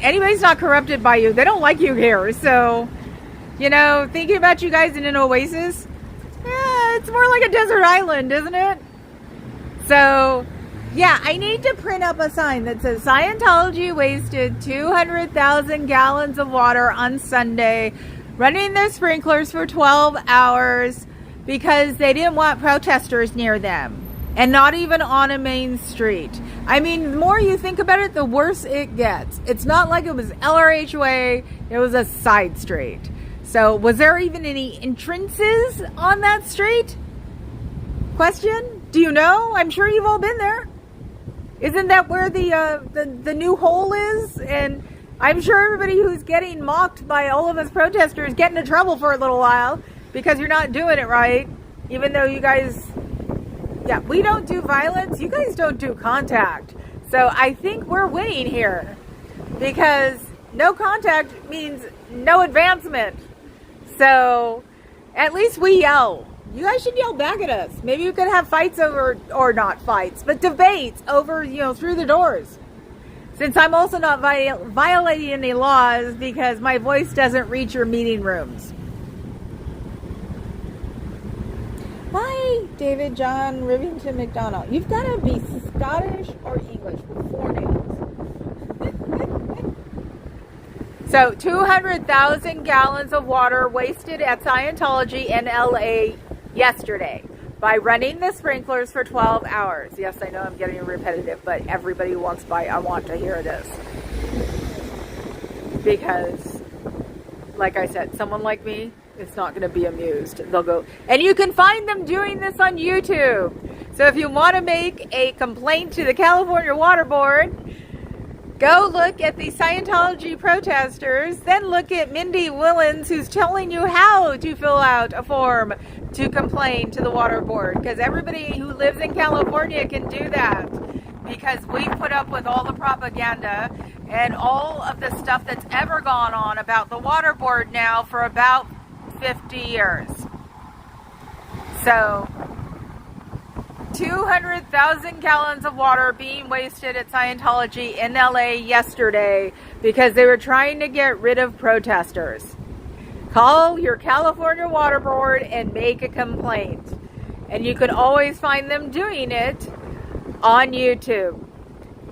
anybody's not corrupted by you. They don't like you here. So, you know, thinking about you guys in an oasis, it's more like a desert island, isn't it? So, yeah, I need to print up a sign that says Scientology wasted 200,000 gallons of water on Sunday running their sprinklers for 12 hours because they didn't want protesters near them. And not even on a main street. I mean, the more you think about it, the worse it gets. It's not like it was LRH Way, it was a side street. So, was there even any entrances on that street? Question? Do you know? I'm sure you've all been there. Isn't that where the new hole is? And I'm sure everybody who's getting mocked by all of us protesters get into trouble for a little while because you're not doing it right. Even though you guys... Yeah, we don't do violence. You guys don't do contact. So I think we're winning here because no contact means no advancement. So at least we yell. You guys should yell back at us. Maybe we could have fights over, or not fights, but debates over, through the doors. Since I'm also not violating any laws because my voice doesn't reach your meeting rooms. Hi, David John Rivington McDonald. You've got to be Scottish or English with 4 names. So, 200,000 gallons of water wasted at Scientology in LA yesterday by running the sprinklers for 12 hours. Yes, I know I'm getting repetitive, but everybody who walks by, I want to hear this. Because, like I said, someone like me, it's not going to be amused. They'll go, and you can find them doing this on YouTube. So if you want to make a complaint to the California Water Board, go look at the Scientology protesters, then look at Mindy Willens, who's telling you how to fill out a form to complain to the Water Board. Because everybody who lives in California can do that. Because we put up with all the propaganda and all of the stuff that's ever gone on about the Water Board now for about 50 years. So 200,000 gallons of water being wasted at Scientology in LA yesterday because they were trying to get rid of protesters. Call your California Water Board and make a complaint. And you can always find them doing it on YouTube.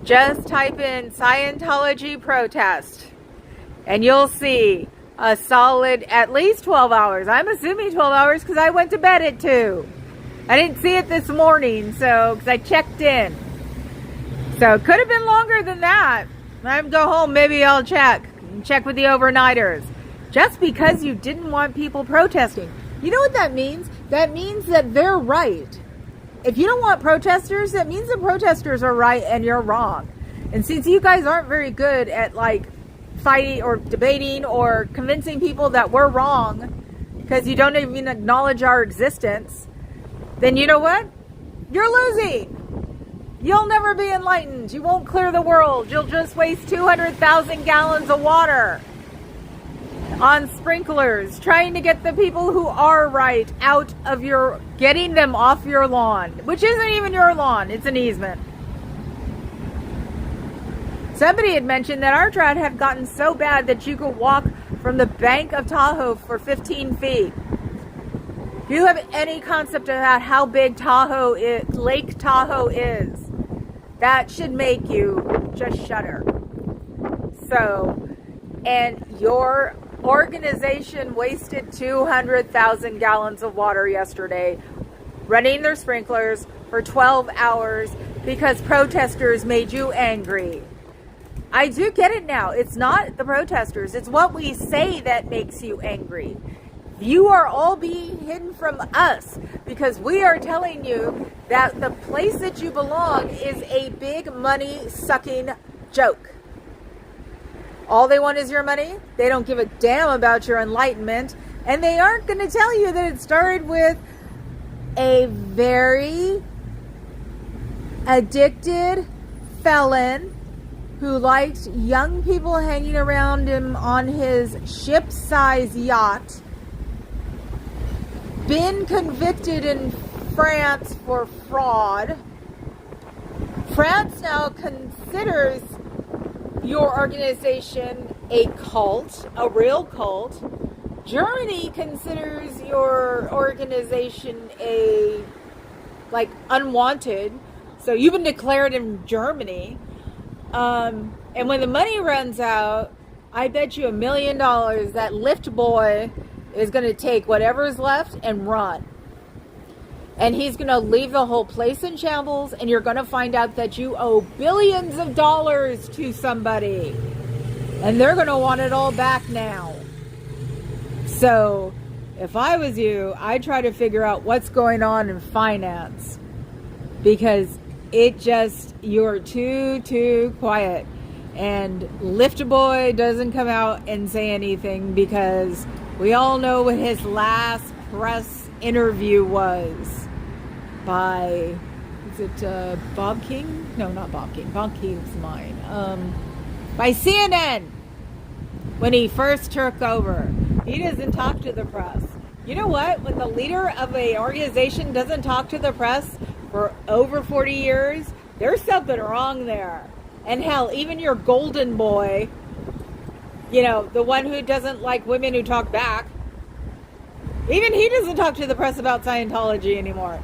Just type in Scientology protest and you'll see a solid at least 12 hours. I'm assuming 12 hours because I went to bed at 2. I didn't see it this morning, so because I checked in. So it could have been longer than that. I'm go home. Maybe I'll check with the overnighters. Just because you didn't want people protesting. You know what that means? That means that they're right. If you don't want protesters, that means the protesters are right and you're wrong. And since you guys aren't very good at like fighting or debating or convincing people that we're wrong because you don't even acknowledge our existence, then you know what? You're losing. You'll never be enlightened. You won't clear the world. You'll just waste 200,000 gallons of water on sprinklers, trying to get the people who are right out of getting them off your lawn, which isn't even your lawn, it's an easement. Somebody had mentioned that our drought had gotten so bad that you could walk from the bank of Tahoe for 15 feet. If you have any concept about how big Lake Tahoe is, that should make you just shudder. So, and your organization wasted 200,000 gallons of water yesterday running their sprinklers for 12 hours because protesters made you angry. I do get it now. It's not the protesters. It's what we say that makes you angry. You are all being hidden from us because we are telling you that the place that you belong is a big money-sucking joke. All they want is your money. They don't give a damn about your enlightenment. And they aren't going to tell you that it started with a very addicted felon who liked young people hanging around him on his ship-sized yacht, been convicted in France for fraud. France now considers your organization a cult, a real cult. Germany considers your organization unwanted. So you've been declared in Germany. And when the money runs out, I bet you $1 million that Lyft boy is going to take whatever's left and run. And he's going to leave the whole place in shambles, and you're going to find out that you owe billions of dollars to somebody. And they're going to want it all back now. So, if I was you, I'd try to figure out what's going on in finance. Because you're too quiet. And Lyft boy doesn't come out and say anything because we all know what his last press interview was. By, is it Bob King? No, not Bob King. Bob King's mine. By CNN. When he first took over. He doesn't talk to the press. You know what? When the leader of an organization doesn't talk to the press for over 40 years, there's something wrong there. And hell, even your golden boy, the one who doesn't like women who talk back, even he doesn't talk to the press about Scientology anymore.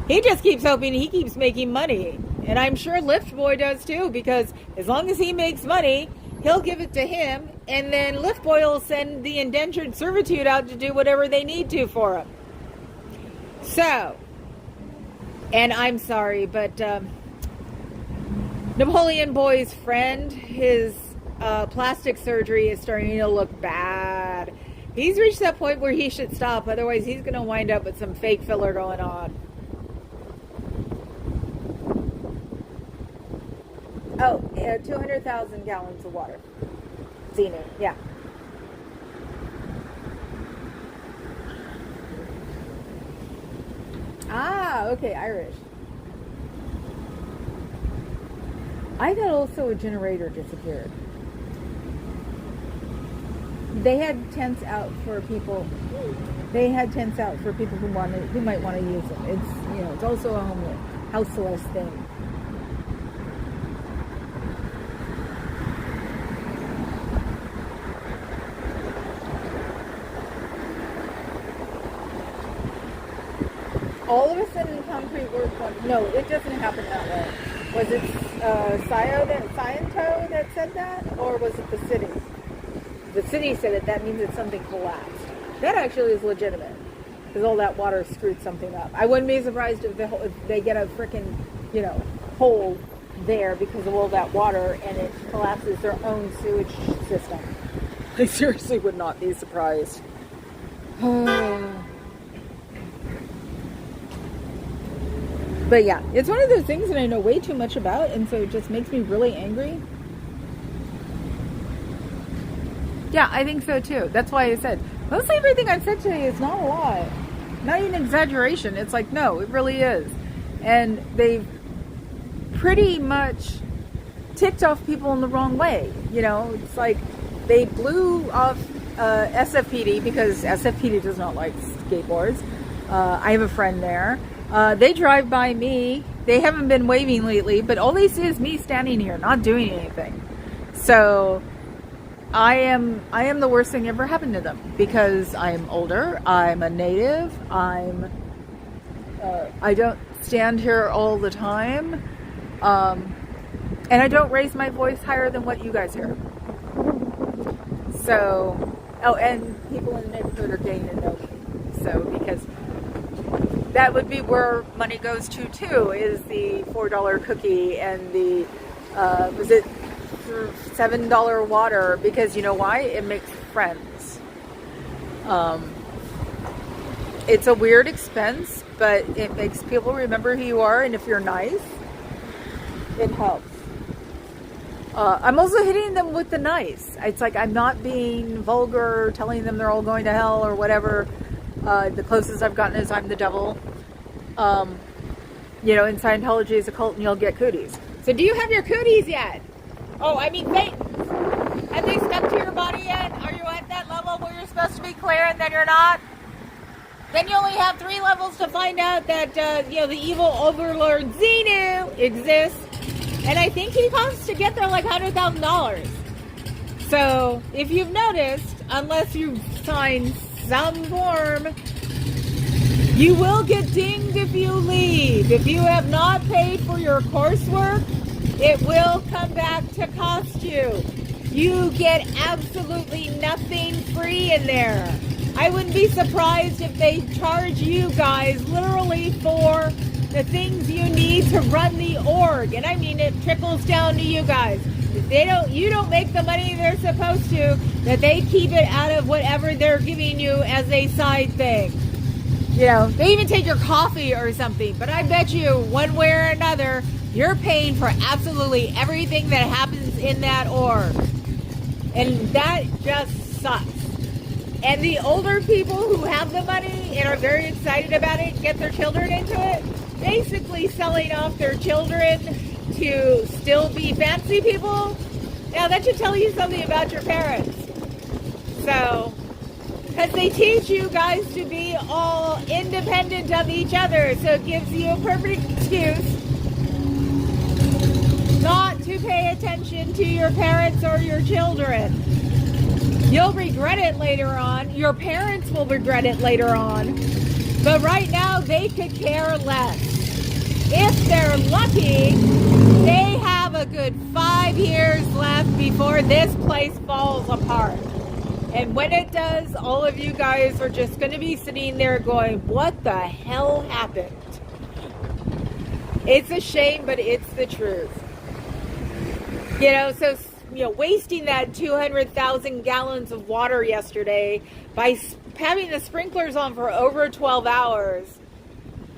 He just keeps hoping he keeps making money. And I'm sure Lyft boy does too, because as long as he makes money, he'll give it to him, and then Lyft boy will send the indentured servitude out to do whatever they need to for him. So, and I'm sorry, but Napoleon boy's friend, his plastic surgery is starting to look bad. He's reached that point where he should stop, otherwise he's going to wind up with some fake filler going on. Oh, 200,000 gallons of water. Zenu, yeah. Ah, okay, Irish. I thought also a generator disappeared. They had tents out for people. They had tents out for people who might want to use them. It's it's also a houseless thing. All of a sudden, concrete work. No, it doesn't happen that way. Was it Sciento that said that, or was it the city? The city said it. That means that something collapsed. That actually is legitimate because all that water screwed something up. I wouldn't be surprised if they get a freaking hole there because of all that water, and it collapses their own sewage system. I seriously would not be surprised. But yeah, it's one of those things that I know way too much about, and so it just makes me really angry. Yeah, I think so too. That's why I said, mostly everything I've said today is not a lot. Not even exaggeration. It's like, no, it really is. And they've pretty much ticked off people in the wrong way. You know, it's like they blew off SFPD because SFPD does not like skateboards. I have a friend there. They drive by me. They haven't been waving lately, but all they see is me standing here, not doing anything. So I am the worst thing ever happened to them because I'm older. I'm a native. I don't stand here all the time, and I don't raise my voice higher than what you guys hear. So, oh, and people in the neighborhood are getting to know me. So because that would be where money goes to too, is the $4 cookie and the was it $7 water, because you know why? It makes friends. It's a weird expense, but it makes people remember who you are, and if you're nice, it helps. I'm also hitting them with the nice. It's like I'm not being vulgar, telling them they're all going to hell or whatever. The closest I've gotten is I'm the devil. You know, in Scientology is a cult and you'll get cooties. So do you have your cooties yet? Oh, I mean, have they stuck to your body yet? Are you at that level where you're supposed to be clear and then you're not? Then you only have 3 levels to find out that, you know, the evil overlord Xenu exists. And I think he costs to get there like $100,000. So if you've noticed, unless you sign some form, you will get dinged if you leave. If you have not paid for your coursework, it will come back to cost you. You get absolutely nothing free in there. I wouldn't be surprised if they charge you guys literally for the things you need to run the org. And I mean, it trickles down to you guys. If you don't make the money they're supposed to, that they keep it out of whatever they're giving you as a side thing. You know, they even take your coffee or something. But I bet you, one way or another, you're paying for absolutely everything that happens in that org. And that just sucks. And the older people who have the money and are very excited about it, get their children into it, basically selling off their children to still be fancy people. Now that should tell you something about your parents. So, because they teach you guys to be all independent of each other, so it gives you a perfect excuse not to pay attention to your parents or your children. You'll regret it later on. Your parents will regret it later on. But right now, they could care less. If they're lucky, they have a good 5 years left before this place falls apart. And when it does, all of you guys are just going to be sitting there going, what the hell happened? It's a shame, but it's the truth. You know, so, you know, wasting that 200,000 gallons of water yesterday by having the sprinklers on for over 12 hours,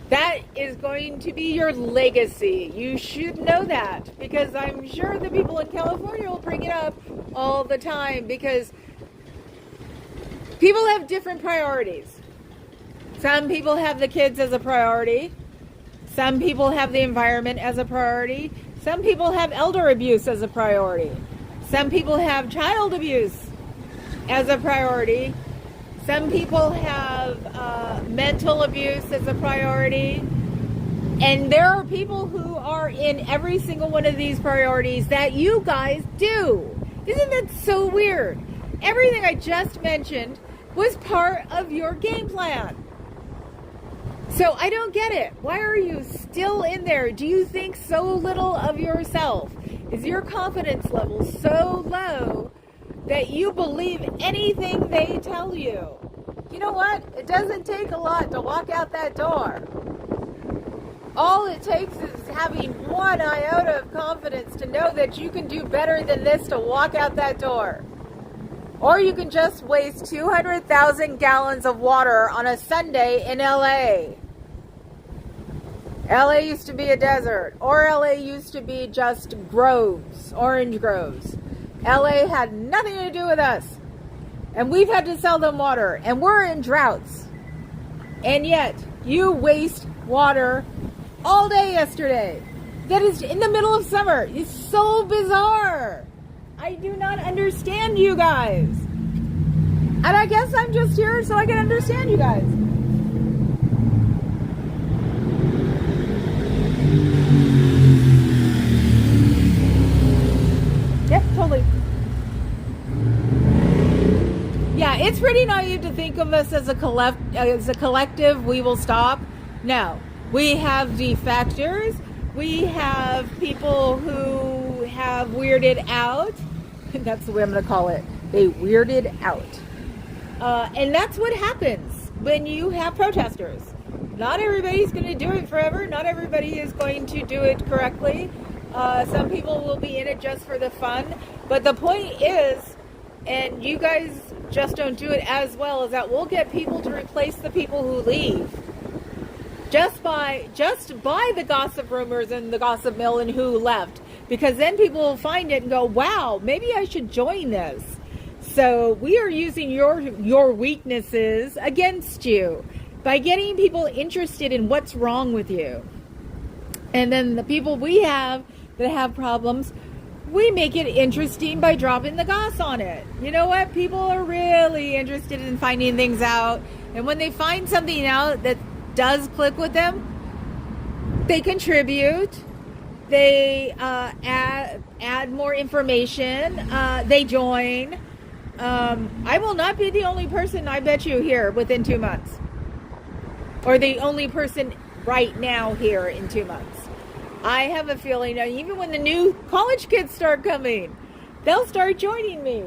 that is going to be your legacy. You should know that, because I'm sure the people in California will bring it up all the time, because people have different priorities. Some people have the kids as a priority. Some people have the environment as a priority. Some people have elder abuse as a priority. Some people have child abuse as a priority. Some people have mental abuse as a priority. And there are people who are in every single one of these priorities that you guys do. Isn't that so weird? Everything I just mentioned was part of your game plan. So I don't get it. Why are you still in there? Do you think so little of yourself? Is your confidence level so low that you believe anything they tell you? You know what? It doesn't take a lot to walk out that door. All it takes is having one iota of confidence to know that you can do better than this to walk out that door. Or you can just waste 200,000 gallons of water on a Sunday in LA. LA used to be a desert, or LA used to be just groves, orange groves. LA had nothing to do with us. And we've had to sell them water, and we're in droughts. And yet, you waste water all day yesterday. That is in the middle of summer. It's so bizarre. I do not understand you guys. And I guess I'm just here so I can understand you guys. Yep, totally. Yeah, it's pretty naive to think of us as a collective. We will stop. No, we have defectors. We have people who have weirded out. That's the way I'm going to call it. They weirded out. And that's what happens when you have protesters. Not everybody's going to do it forever. Not everybody is going to do it correctly. Some people will be in it just for the fun. But the point is, and you guys just don't do it as well, is that we'll get people to replace the people who leave. Just by the gossip rumors and the gossip mill and who left. Because then people will find it and go, wow, maybe I should join this. So we are using your weaknesses against you by getting people interested in what's wrong with you. And then the people we have that have problems, we make it interesting by dropping the goss on it. You know what? People are really interested in finding things out. And when they find something out that does click with them, they contribute. They add more information. They join. I will not be the only person, I bet you, here within 2 months. Or the only person right now here in 2 months. I have a feeling that even when the new college kids start coming, they'll start joining me.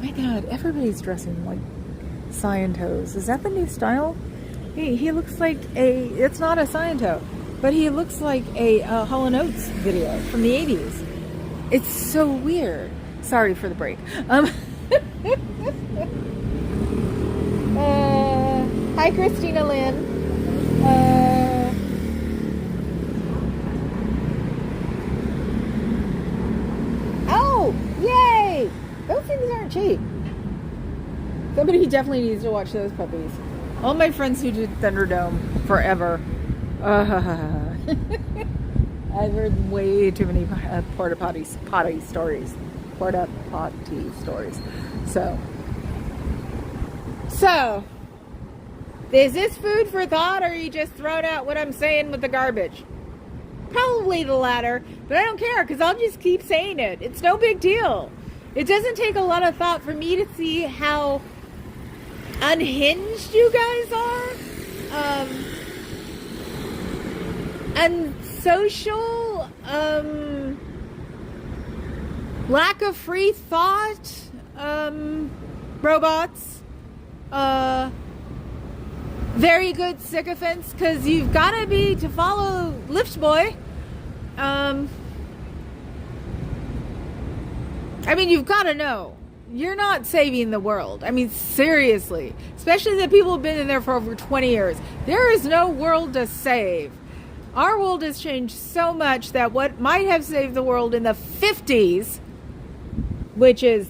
My God, everybody's dressing like Scientos. Is that the new style? He looks like it's not a Sciento, but he looks like a Hall & Oates video from the 80s. It's so weird. Sorry for the break. Hi, Christina Lynn. Oh, yay! Those things aren't cheap. Somebody definitely needs to watch those puppies. All my friends who did Thunderdome forever. I've heard way too many porta potty stories. Porta potty stories. So, is this food for thought, or are you just throwing out what I'm saying with the garbage? Probably the latter, but I don't care because I'll just keep saying it. It's no big deal. It doesn't take a lot of thought for me to see how unhinged you guys are, unsocial, lack of free thought, robots, very good sycophants, because you've got to be to follow Lift Boy. I mean, you've got to know. You're not saving the world. I mean, seriously. Especially the people who've been in there for over 20 years. There is no world to save. Our world has changed so much that what might have saved the world in the 50s, which is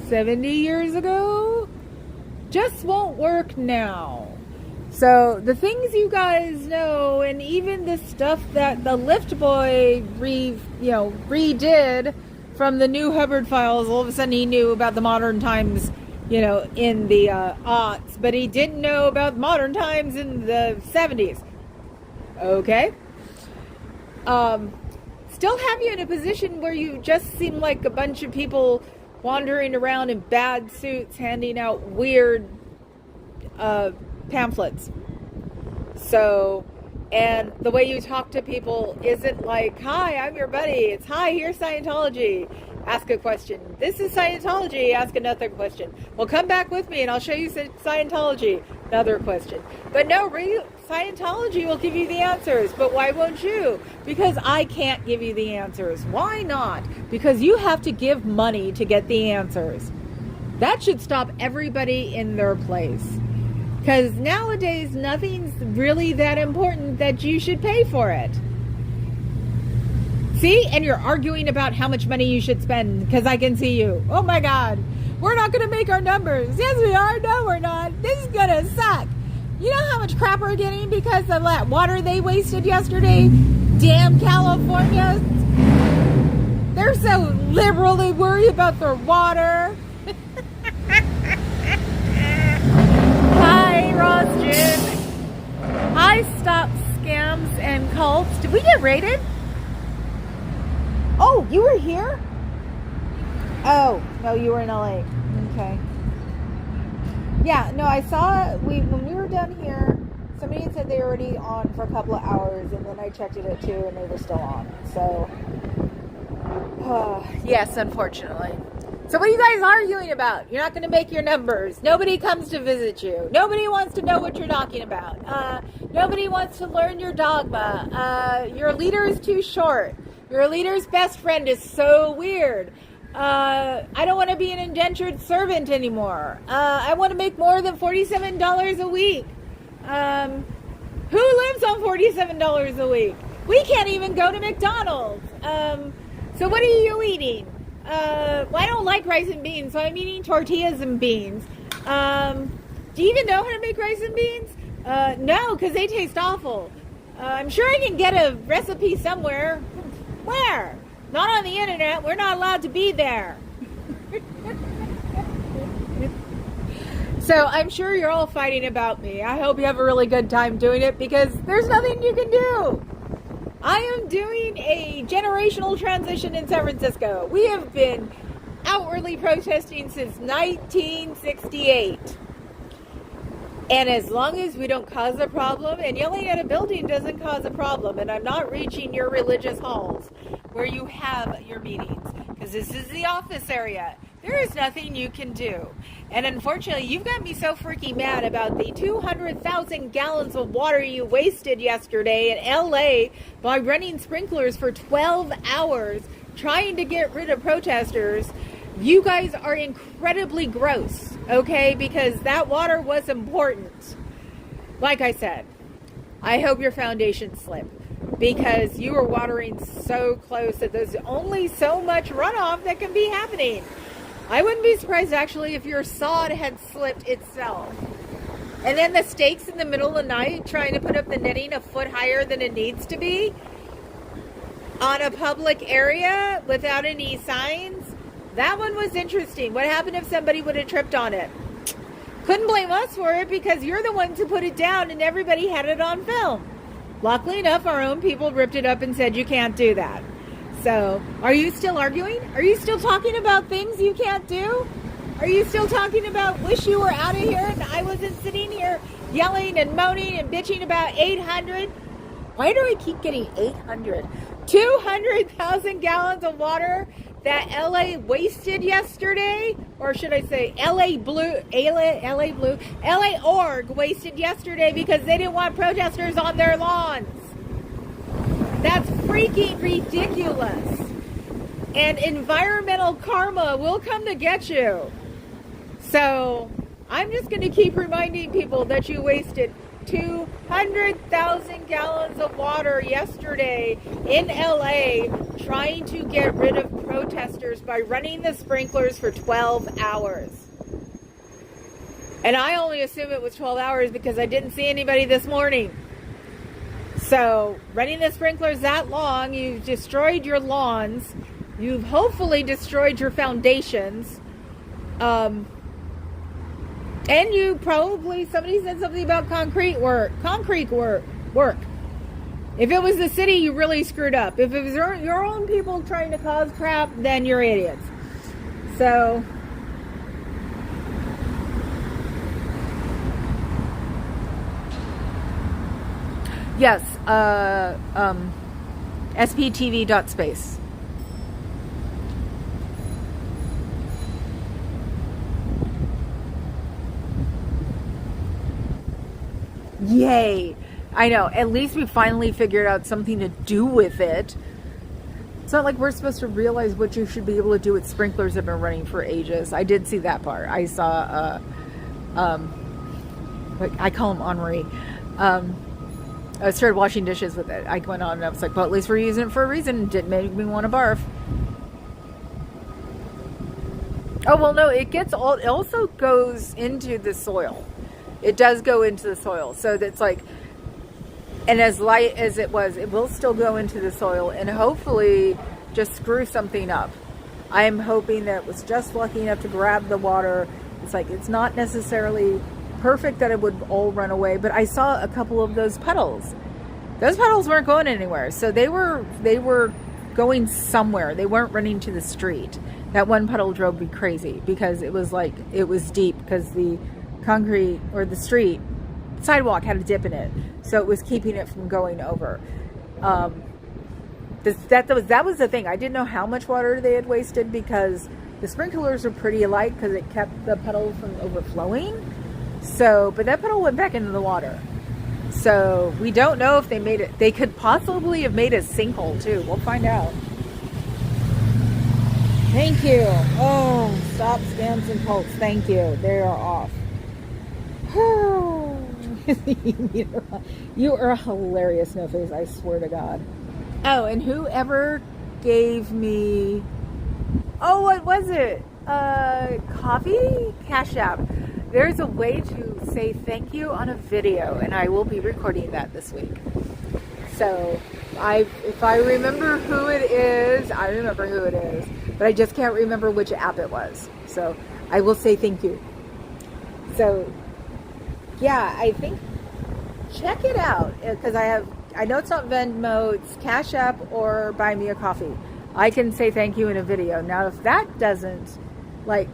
70 years ago, just won't work now. So the things you guys know, and even the stuff that the Lift Boy redid from the new Hubbard files, all of a sudden he knew about the modern times, in the aughts, but he didn't know about modern times in the 70s. Okay. Still have you in a position where you just seem like a bunch of people wandering around in bad suits handing out weird pamphlets. So, and the way you talk to people isn't like, hi, I'm your buddy. It's, hi, here's Scientology. Ask a question. This is Scientology. Ask another question. Well, come back with me and I'll show you Scientology. Another question. But no, Scientology will give you the answers. But why won't you? Because I can't give you the answers. Why not? Because you have to give money to get the answers. That should stop everybody in their place. Because nowadays, nothing's really that important that you should pay for it. See? And you're arguing about how much money you should spend because I can see you. Oh my God. We're not going to make our numbers. Yes, we are. No, we're not. This is going to suck. You know how much crap we're getting because of that water they wasted yesterday? Damn California. They're so liberal. They worry about their water. Hi, Rosjan. Hi, Stop Scams and Cults. Did we get raided? Oh, you were here? Oh, no, you were in LA. Okay. Yeah, no, I saw when we were done here, somebody had said they were already on for a couple of hours, and then I checked it at 2 and they were still on. So, yes, unfortunately. So what are you guys arguing about? You're not going to make your numbers. Nobody comes to visit you. Nobody wants to know what you're talking about. Nobody wants to learn your dogma. Your leader is too short. Your leader's best friend is so weird. I don't want to be an indentured servant anymore. I want to make more than $47 a week. Who lives on $47 a week? We can't even go to McDonald's. So what are you eating? Well, I don't like rice and beans, so I'm eating tortillas and beans. Do you even know how to make rice and beans? No, because they taste awful. I'm sure I can get a recipe somewhere. Where? Not on the internet. We're not allowed to be there. So I'm sure you're all fighting about me. I hope you have a really good time doing it because there's nothing you can do. I am doing a generational transition in San Francisco. We have been outwardly protesting since 1968. And as long as we don't cause a problem, and yelling at a building doesn't cause a problem, and I'm not reaching your religious halls where you have your meetings, because this is the office area, there is nothing you can do. And unfortunately, you've got me so freaking mad about the 200,000 gallons of water you wasted yesterday in LA by running sprinklers for 12 hours trying to get rid of protesters. You guys are incredibly gross, okay? Because that water was important. Like I said, I hope your foundation slipped because you were watering so close that there's only so much runoff that can be happening. I wouldn't be surprised actually if your sod had slipped itself. And then the stakes in the middle of the night trying to put up the netting a foot higher than it needs to be on a public area without any signs. That one was interesting. What happened if somebody would have tripped on it? Couldn't blame us for it because you're the ones who put it down and everybody had it on film. Luckily enough, our own people ripped it up and said you can't do that. So, are you still arguing? Are you still talking about things you can't do? Are you still talking about wish you were out of here and I wasn't sitting here yelling and moaning and bitching about 800? Why do I keep getting 800? 200,000 gallons of water that LA wasted yesterday, or should I say LA org wasted yesterday because they didn't want protesters on their lawns. That's freaking ridiculous. And environmental karma will come to get you. So I'm just going to keep reminding people that you wasted 200,000 gallons of water yesterday in LA trying to get rid of protesters by running the sprinklers for 12 hours. And I only assume it was 12 hours because I didn't see anybody this morning. So running the sprinklers that long, you've destroyed your lawns. You've hopefully destroyed your foundations. And you probably, somebody said something about concrete work. If it was the city, you really screwed up. If it was your own people trying to cause crap, then you're idiots. So, yes, sptv.space. Yay. I know. At least we finally figured out something to do with it. It's not like we're supposed to realize what you should be able to do with sprinklers that have been running for ages. I did see that part. I saw, I call him Henri. I started washing dishes with it. I went on and I was like, well, at least we're using it for a reason. It didn't make me want to barf. Oh, well, no, it also goes into the soil. It does go into the soil. So that's like, and as light as it was, it will still go into the soil and hopefully just screw something up. I am hoping that it was just lucky enough to grab the water. It's like, it's not necessarily perfect that it would all run away, but I saw a couple of those puddles. Those puddles weren't going anywhere. So they were going somewhere. They weren't running to the street. That one puddle drove me crazy because it was like, it was deep because the concrete or the street sidewalk had a dip in it, so it was keeping it from going over. That was the thing. I didn't know how much water they had wasted because the sprinklers are pretty light because it kept the puddle from overflowing. So, but that puddle went back into the water. So we don't know if they made it. They could possibly have made a sinkhole too. We'll find out. Thank you. Oh, stop, stamps, and pulse. Thank you. They are off. You are hilarious, No Face. I swear to God. Oh, and whoever gave me, oh, what was it? Coffee? Cash App. There's a way to say thank you on a video, and I will be recording that this week. So, if I remember who it is, I remember who it is, but I just can't remember which app it was. So, I will say thank you. So, yeah, I think, check it out, because I know it's not Venmo, it's Cash App or Buy Me a Coffee. I can say thank you in a video. Now, if that doesn't, like,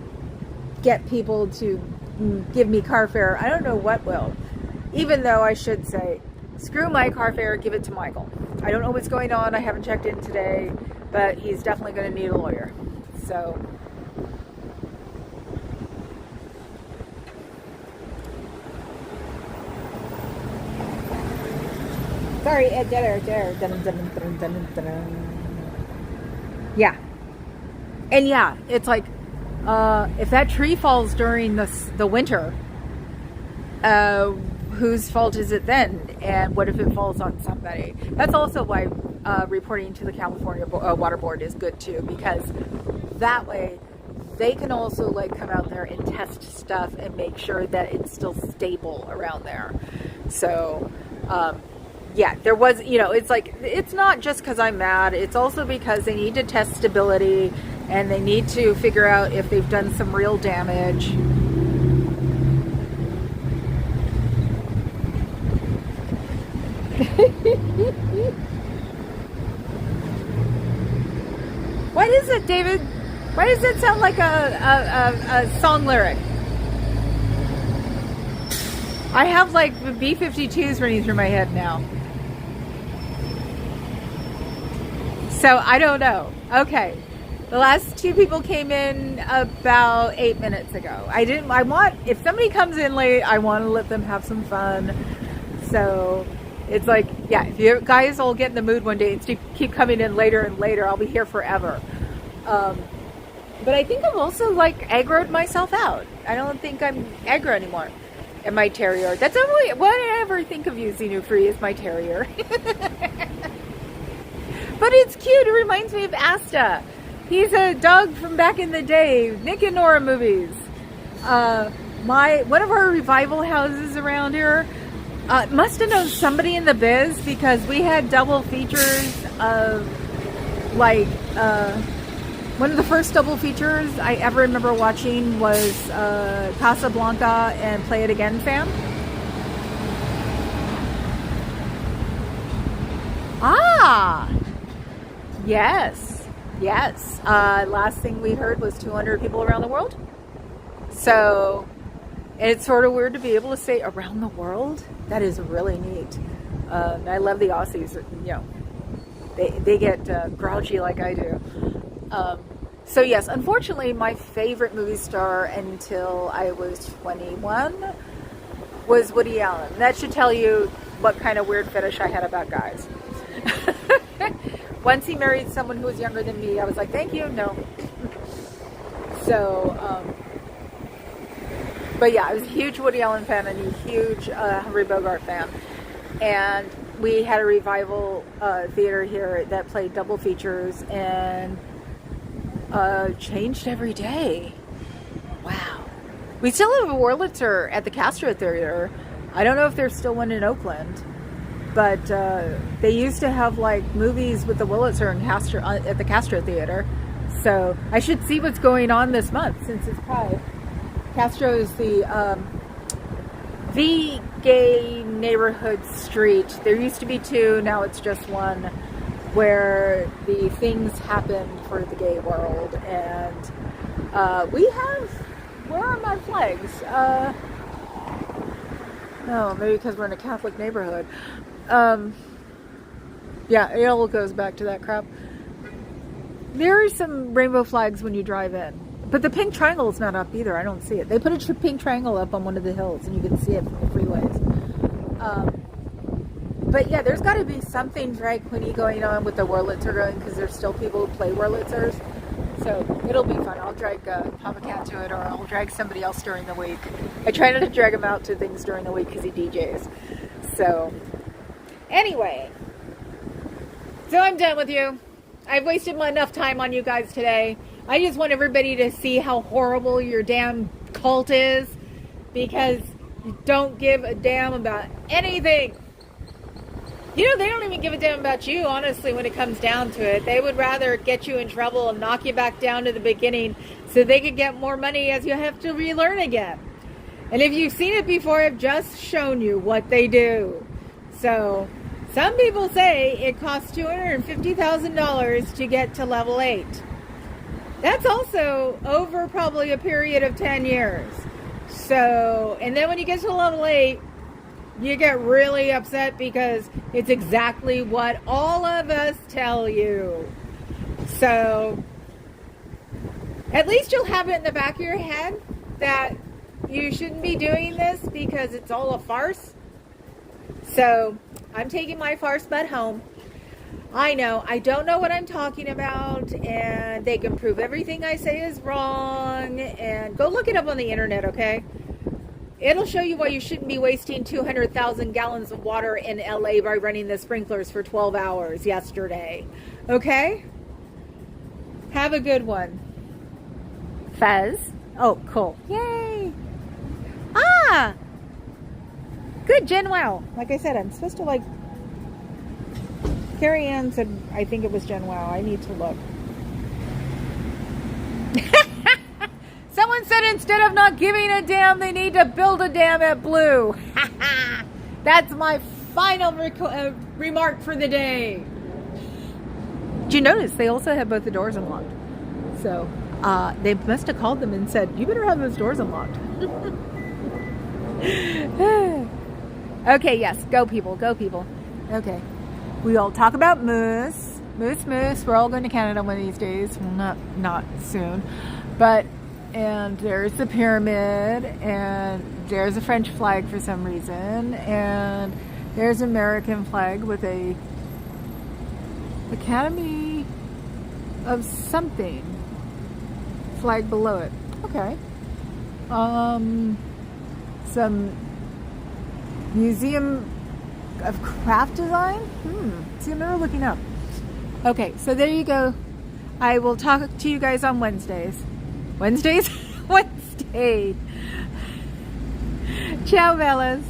get people to give me car fare, I don't know what will. Even though I should say, screw my car fare, give it to Michael. I don't know what's going on. I haven't checked in today, but he's definitely going to need a lawyer. So, sorry, yeah. And yeah, it's like, if that tree falls during the winter, whose fault is it then? And what if it falls on somebody? That's also why reporting to the California Water Board is good too, because that way they can also like come out there and test stuff and make sure that it's still stable around there. So, yeah, there was, it's like, it's not just because I'm mad. It's also because they need to test stability and they need to figure out if they've done some real damage. What is it, David? Why does it sound like a song lyric? I have like the B-52s running through my head now. So I don't know. Okay. The last two people came in about 8 minutes ago. If somebody comes in late, I want to let them have some fun. So it's like, yeah, if you guys all get in the mood one day and keep coming in later and later, I'll be here forever. But I think I've also like aggroed myself out. I don't think I'm aggro anymore. And my terrier. That's only what I ever think of you, Xenu Free, is my terrier. But it's cute. It reminds me of Asta. He's a dog from back in the day, Nick and Nora movies. One of our revival houses around here must have known somebody in the biz, because we had double features of like one of the first double features I ever remember watching was Casablanca and Play It Again Fam. Ah, yes. Last thing we heard was 200 people around the world. So, and it's sort of weird to be able to say around the world. That is really neat. I love the Aussies. They get grouchy like I do. So yes, unfortunately, my favorite movie star until I was 21 was Woody Allen. That should tell you what kind of weird fetish I had about guys. Once he married someone who was younger than me, I was like, thank you, no. So, but yeah, I was a huge Woody Allen fan and a huge Humphrey Bogart fan. And we had a revival theater here that played double features and changed every day. Wow. We still have a Wurlitzer at the Castro Theater. I don't know if there's still one in Oakland, but they used to have like movies with the Wurlitzer and Castro at the Castro Theater. So I should see what's going on this month since it's Pride. Castro is the gay neighborhood street. There used to be two, now it's just one, where the things happen for the gay world. And where are my flags? Oh, maybe because we're in a Catholic neighborhood. Yeah, it all goes back to that crap. There are some rainbow flags when you drive in. But the pink triangle is not up either. I don't see it. They put a pink triangle up on one of the hills, and you can see it from the freeways. But yeah, there's got to be something drag queeny going on with the Wurlitzer going, because there's still people who play Wurlitzers. So it'll be fun. I'll drag Papa Cat to it, or I'll drag somebody else during the week. I try not to drag him out to things during the week because he DJs. So anyway, so I'm done with you. I've wasted enough time on you guys today. I just want everybody to see how horrible your damn cult is, because you don't give a damn about anything. You know, they don't even give a damn about you, honestly, when it comes down to it. They would rather get you in trouble and knock you back down to the beginning so they could get more money as you have to relearn again. And if you've seen it before, I've just shown you what they do. So some people say it costs $250,000 to get to level 8. That's also over probably a period of 10 years. So, and then when you get to level 8, you get really upset because it's exactly what all of us tell you. So, at least you'll have it in the back of your head that you shouldn't be doing this because it's all a farce. So, I'm taking my farce butt home. I know, I don't know what I'm talking about, and they can prove everything I say is wrong, and go look it up on the internet, okay? It'll show you why you shouldn't be wasting 200,000 gallons of water in LA by running the sprinklers for 12 hours yesterday, okay? Have a good one. Fez? Oh, cool. Yay! Ah! Good, Jen Wow. Like I said, I'm supposed to like... Carrie Ann said, I think it was Jen Wow. I need to look. Someone said instead of not giving a damn, they need to build a dam at Blue. That's my final remark for the day. Did you notice they also have both the doors unlocked? So they must have called them and said, you better have those doors unlocked. Okay, yes. Go people. Go people. Okay. We all talk about moose. Moose. We're all going to Canada one of these days. Well, not soon. But, and there's the pyramid, and there's a French flag for some reason, and there's an American flag with a Academy of something flag below it. Okay. Some Museum of Craft Design? See, I'm never looking up. Okay, so there you go. I will talk to you guys on Wednesdays. Wednesday. Ciao, fellas.